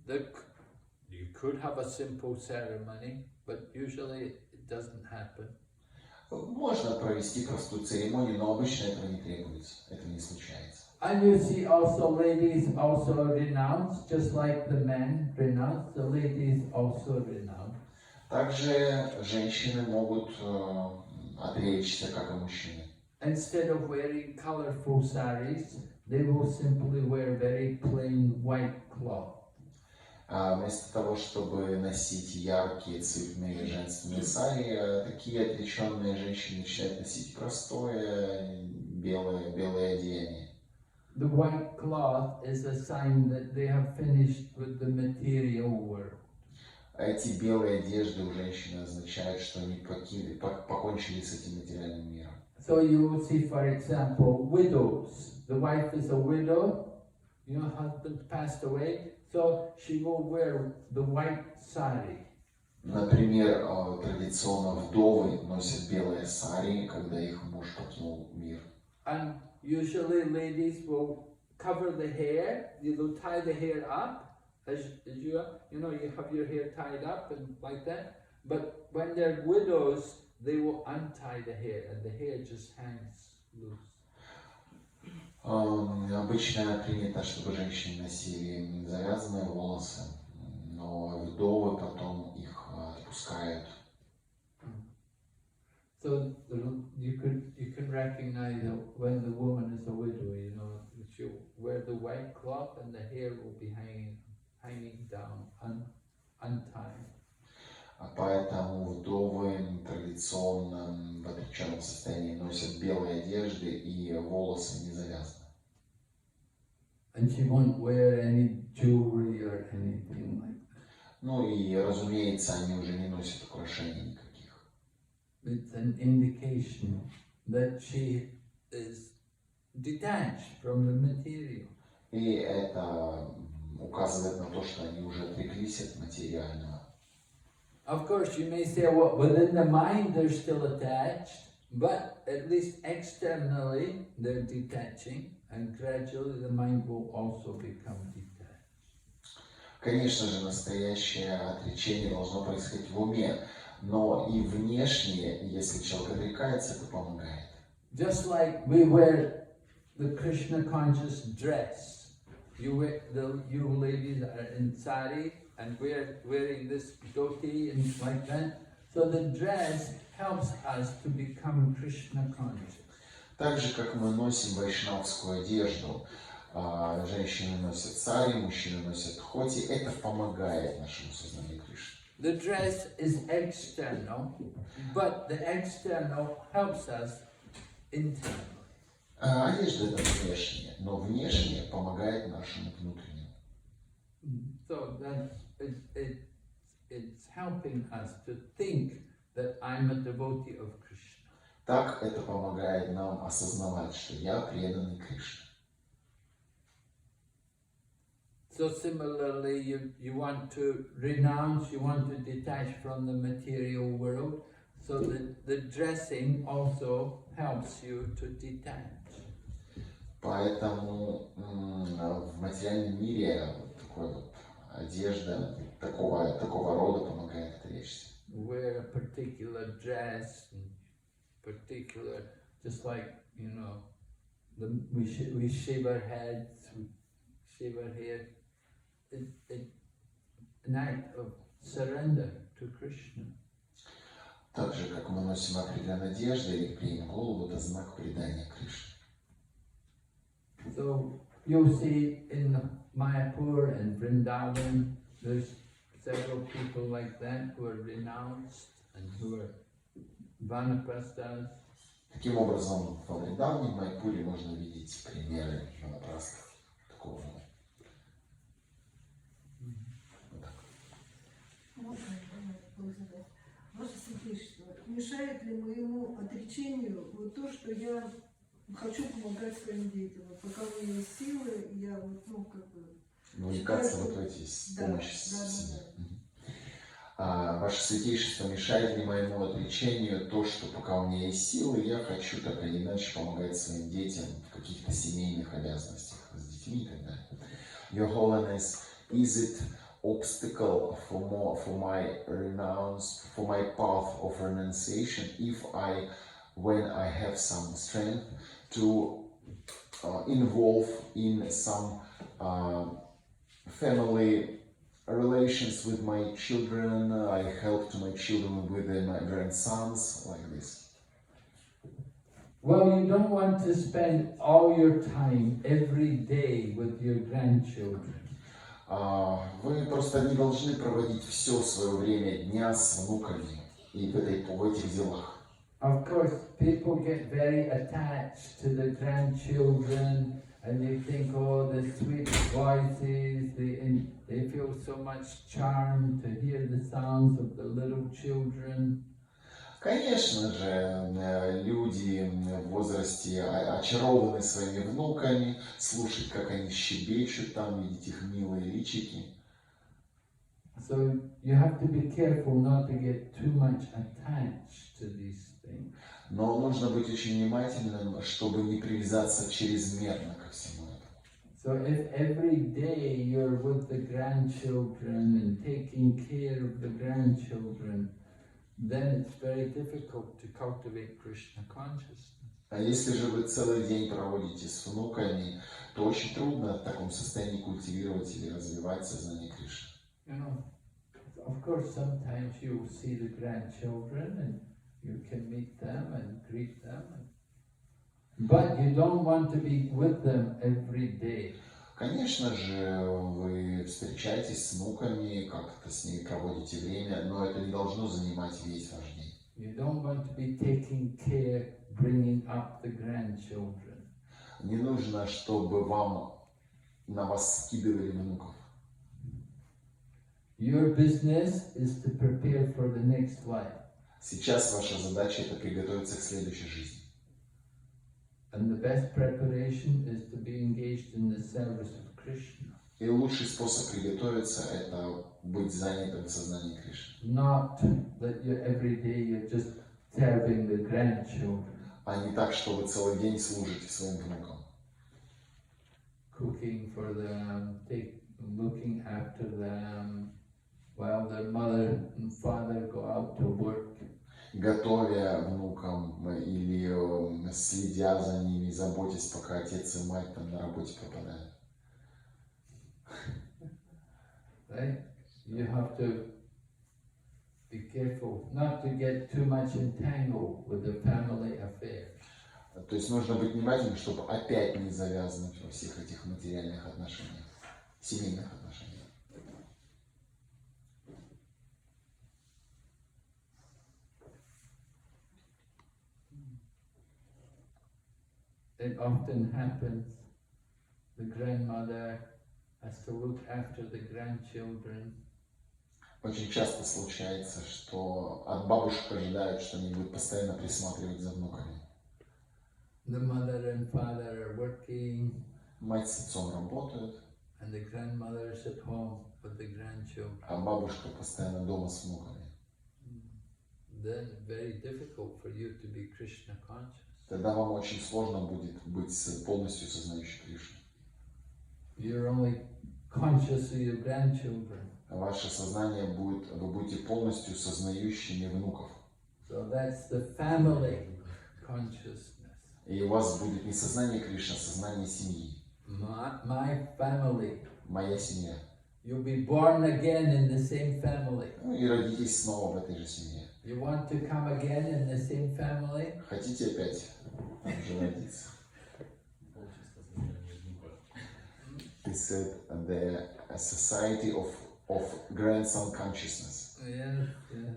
You could have a simple ceremony, but usually it doesn't happen. Можно провести простую церемонию, но обычно этого не требуется, этого не случается. And you see also ladies also renounce, just like the men renounce, the ladies also renounce. Также женщины могут отречься, как и мужчины. Instead of wearing colorful saris, they will simply wear very plain white cloth. Вместо того, чтобы носить яркие цветные женственные сари, такие отреченные женщины начинают носить простое белое одеяние. The white cloth is a sign that they have finished with the material world. Эти белые одежды у женщины означают, что они покончили с этим материальным миром. So you will see, for example, widows. The wife is a widow, husband passed away, so she will wear the white sari. Например, традиционно вдовы носят белые сари, когда их муж покинул мир. And usually ladies will cover the hair, they'll tie the hair up, as you have your hair tied up and like that. But when they're widows, they will untie the hair and the hair just hangs loose. Обычно принято, чтобы женщины носили завязанные волосы, но вдовы потом их отпускают. So you can recognize when the woman is a widow, she'll wear the white cloth and the hair will be hanging down, untied. Поэтому вдовы традиционно в отреченном состоянии носят белые одежды и волосы не завязаны. And she won't wear any jewelry or anything like that. Ну и, разумеется, они уже не носят украшений никаких. It's an indication that she is detached from the material. И это указывает на то, что они уже отреклись от материального. Of course, you may say, well, within the mind they're still attached, but at least externally they're detaching, and gradually the mind will also become detached. Конечно же, настоящее отречение должно происходить в уме, но и внешне, если человек отрекается, это помогает. Just like we wear the Krishna conscious dress, you ladies are in sari and wearing this dhoti and like that. So the dress helps us to become Krishna conscious. Так же, как мы носим вайшнавскую одежду, Женщины носят сари, мужчины носят хоти. Это помогает нашему сознанию Кришны. The dress is external, but the external helps us internally. Одежда это внешнее, но внешнее помогает нашему внутреннему. So it's helping us to think that I'm a devotee of Krishna. Так это помогает нам осознавать, что я преданный Кришне. So similarly, you want to renounce, you want to detach from the material world, so the dressing also helps you to detach. Поэтому в материальном мире такой вот одежда такого рода помогает отречься. Wear a particular dress, and particular, just like, you know, we shave our heads, we shave our hair. It's an act of surrender to Krishna. Так же, как мы носим определенную одежду или бреем голову, это знак предания Кришне. So you'll see in Mayapur and Vrindavan, there's several people like that who are renounced and who are vanaprasthas. Таким образом, во Вриндаване, в Майпуре можно видеть примеры ванапрастхов такого рода. Ваше Святейшество, мешает ли моему отречению вот то, что я хочу помогать своим детям? Вот пока у меня есть силы, я вот, ну, как бы... Увлекаться вот в эти помощи себе. Ваше Святейшество, мешает ли моему отречению то, что пока у меня есть силы, я хочу так или иначе помогать своим детям в каких-то семейных обязанностях с детьми и так далее. Your Holiness, is it obstacle for my path of renunciation if when I have some strength to involve in some family relations with my children, I help to my children with my grandsons, like this. Well, you don't want to spend all your time every day with your grandchildren. Вы просто не должны проводить все свое время дня с внуками и в этих делах. Of course, people get very attached to the grandchildren, and they think, oh, the sweet voices, they feel so much charm to hear the sounds of the little children. Конечно же, люди в возрасте очарованы своими внуками, слушать, как они щебечут, там видеть их милые личики. So you have to be careful not to get too much attached to these things. Но нужно быть очень внимательным, чтобы не привязаться чрезмерно ко всему этому. So if every day you're with the grandchildren and taking care of the grandchildren, then it's very difficult to cultivate Krishna consciousness. А если же вы целый день проводите с внуками, то очень трудно в таком состоянии культивировать или развивать сознание Кришны. You know, of course, sometimes you'll see the grandchildren and you can meet them and greet them, but you don't want to be with them every day. Конечно же, вы встречаетесь с внуками, как-то с ними проводите время, но это не должно занимать весь ваш день. You don't want to be taking care, bringing up the grandchildren. Не нужно, чтобы на вас скидывали внуков. Your business is to prepare for the next life. Сейчас ваша задача это приготовиться к следующей жизни. And the best preparation is to be engaged in the service of Krishna. И лучший способ приготовиться это быть занятым в сознании Кришны. Not that every day you're just serving the grandchildren. А не так, что вы целый день служите своим внукам. Cooking for them, looking after them, while their mother and father go out to work. Готовя внукам или следя за ними, заботясь, пока отец и мать там на работе пропадают. Right? You have to be careful not to get too much entangled with the family affairs. То есть нужно быть внимательным, чтобы опять не завязнуть во всех этих материальных отношениях, семейных отношениях. It often happens the grandmother has to look after the grandchildren. Очень часто случается, что от бабушек ожидают, что они будут постоянно присматривать за внуками. The mother and father are working, Мать с отцом работают, and the grandmother is at home with the grandchildren. а бабушка постоянно дома с внуками. Then very difficult for you to be Krishna conscious. Тогда вам очень сложно будет быть полностью сознающей Кришну. You're only conscious of your grandchildren. Ваше сознание будет, вы будете полностью сознающими внуков. So that's the family consciousness. И у вас будет не сознание Кришны, а сознание семьи. My family. Моя семья. You'll be born again in the same family. Ну и родитесь снова в этой же семье. You want to come again in the same family? Хотите опять там же родиться? Общество сознания внуков. He said the society of grandson consciousness. Yeah, yeah.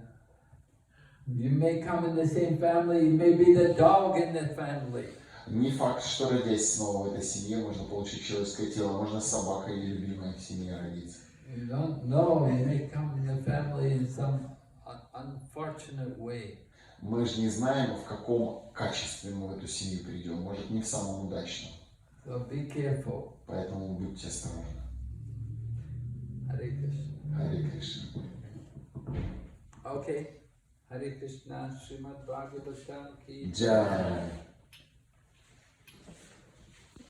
You may come in the same family, you may be the dog in the family. Не факт, что родясь снова в этой семье, можно получить человеческое тело, можно собака или любимая в семье родиться. You don't know, you may come in the family in some unfortunate way. Мы же не знаем, в каком качестве мы в эту семью придем, может не в самом удачном. So be careful. Поэтому будьте осторожны. Hare Krishna. Харе Кришна. Okay. Hare Krishna, Srimad Bhagavatam ki Джай.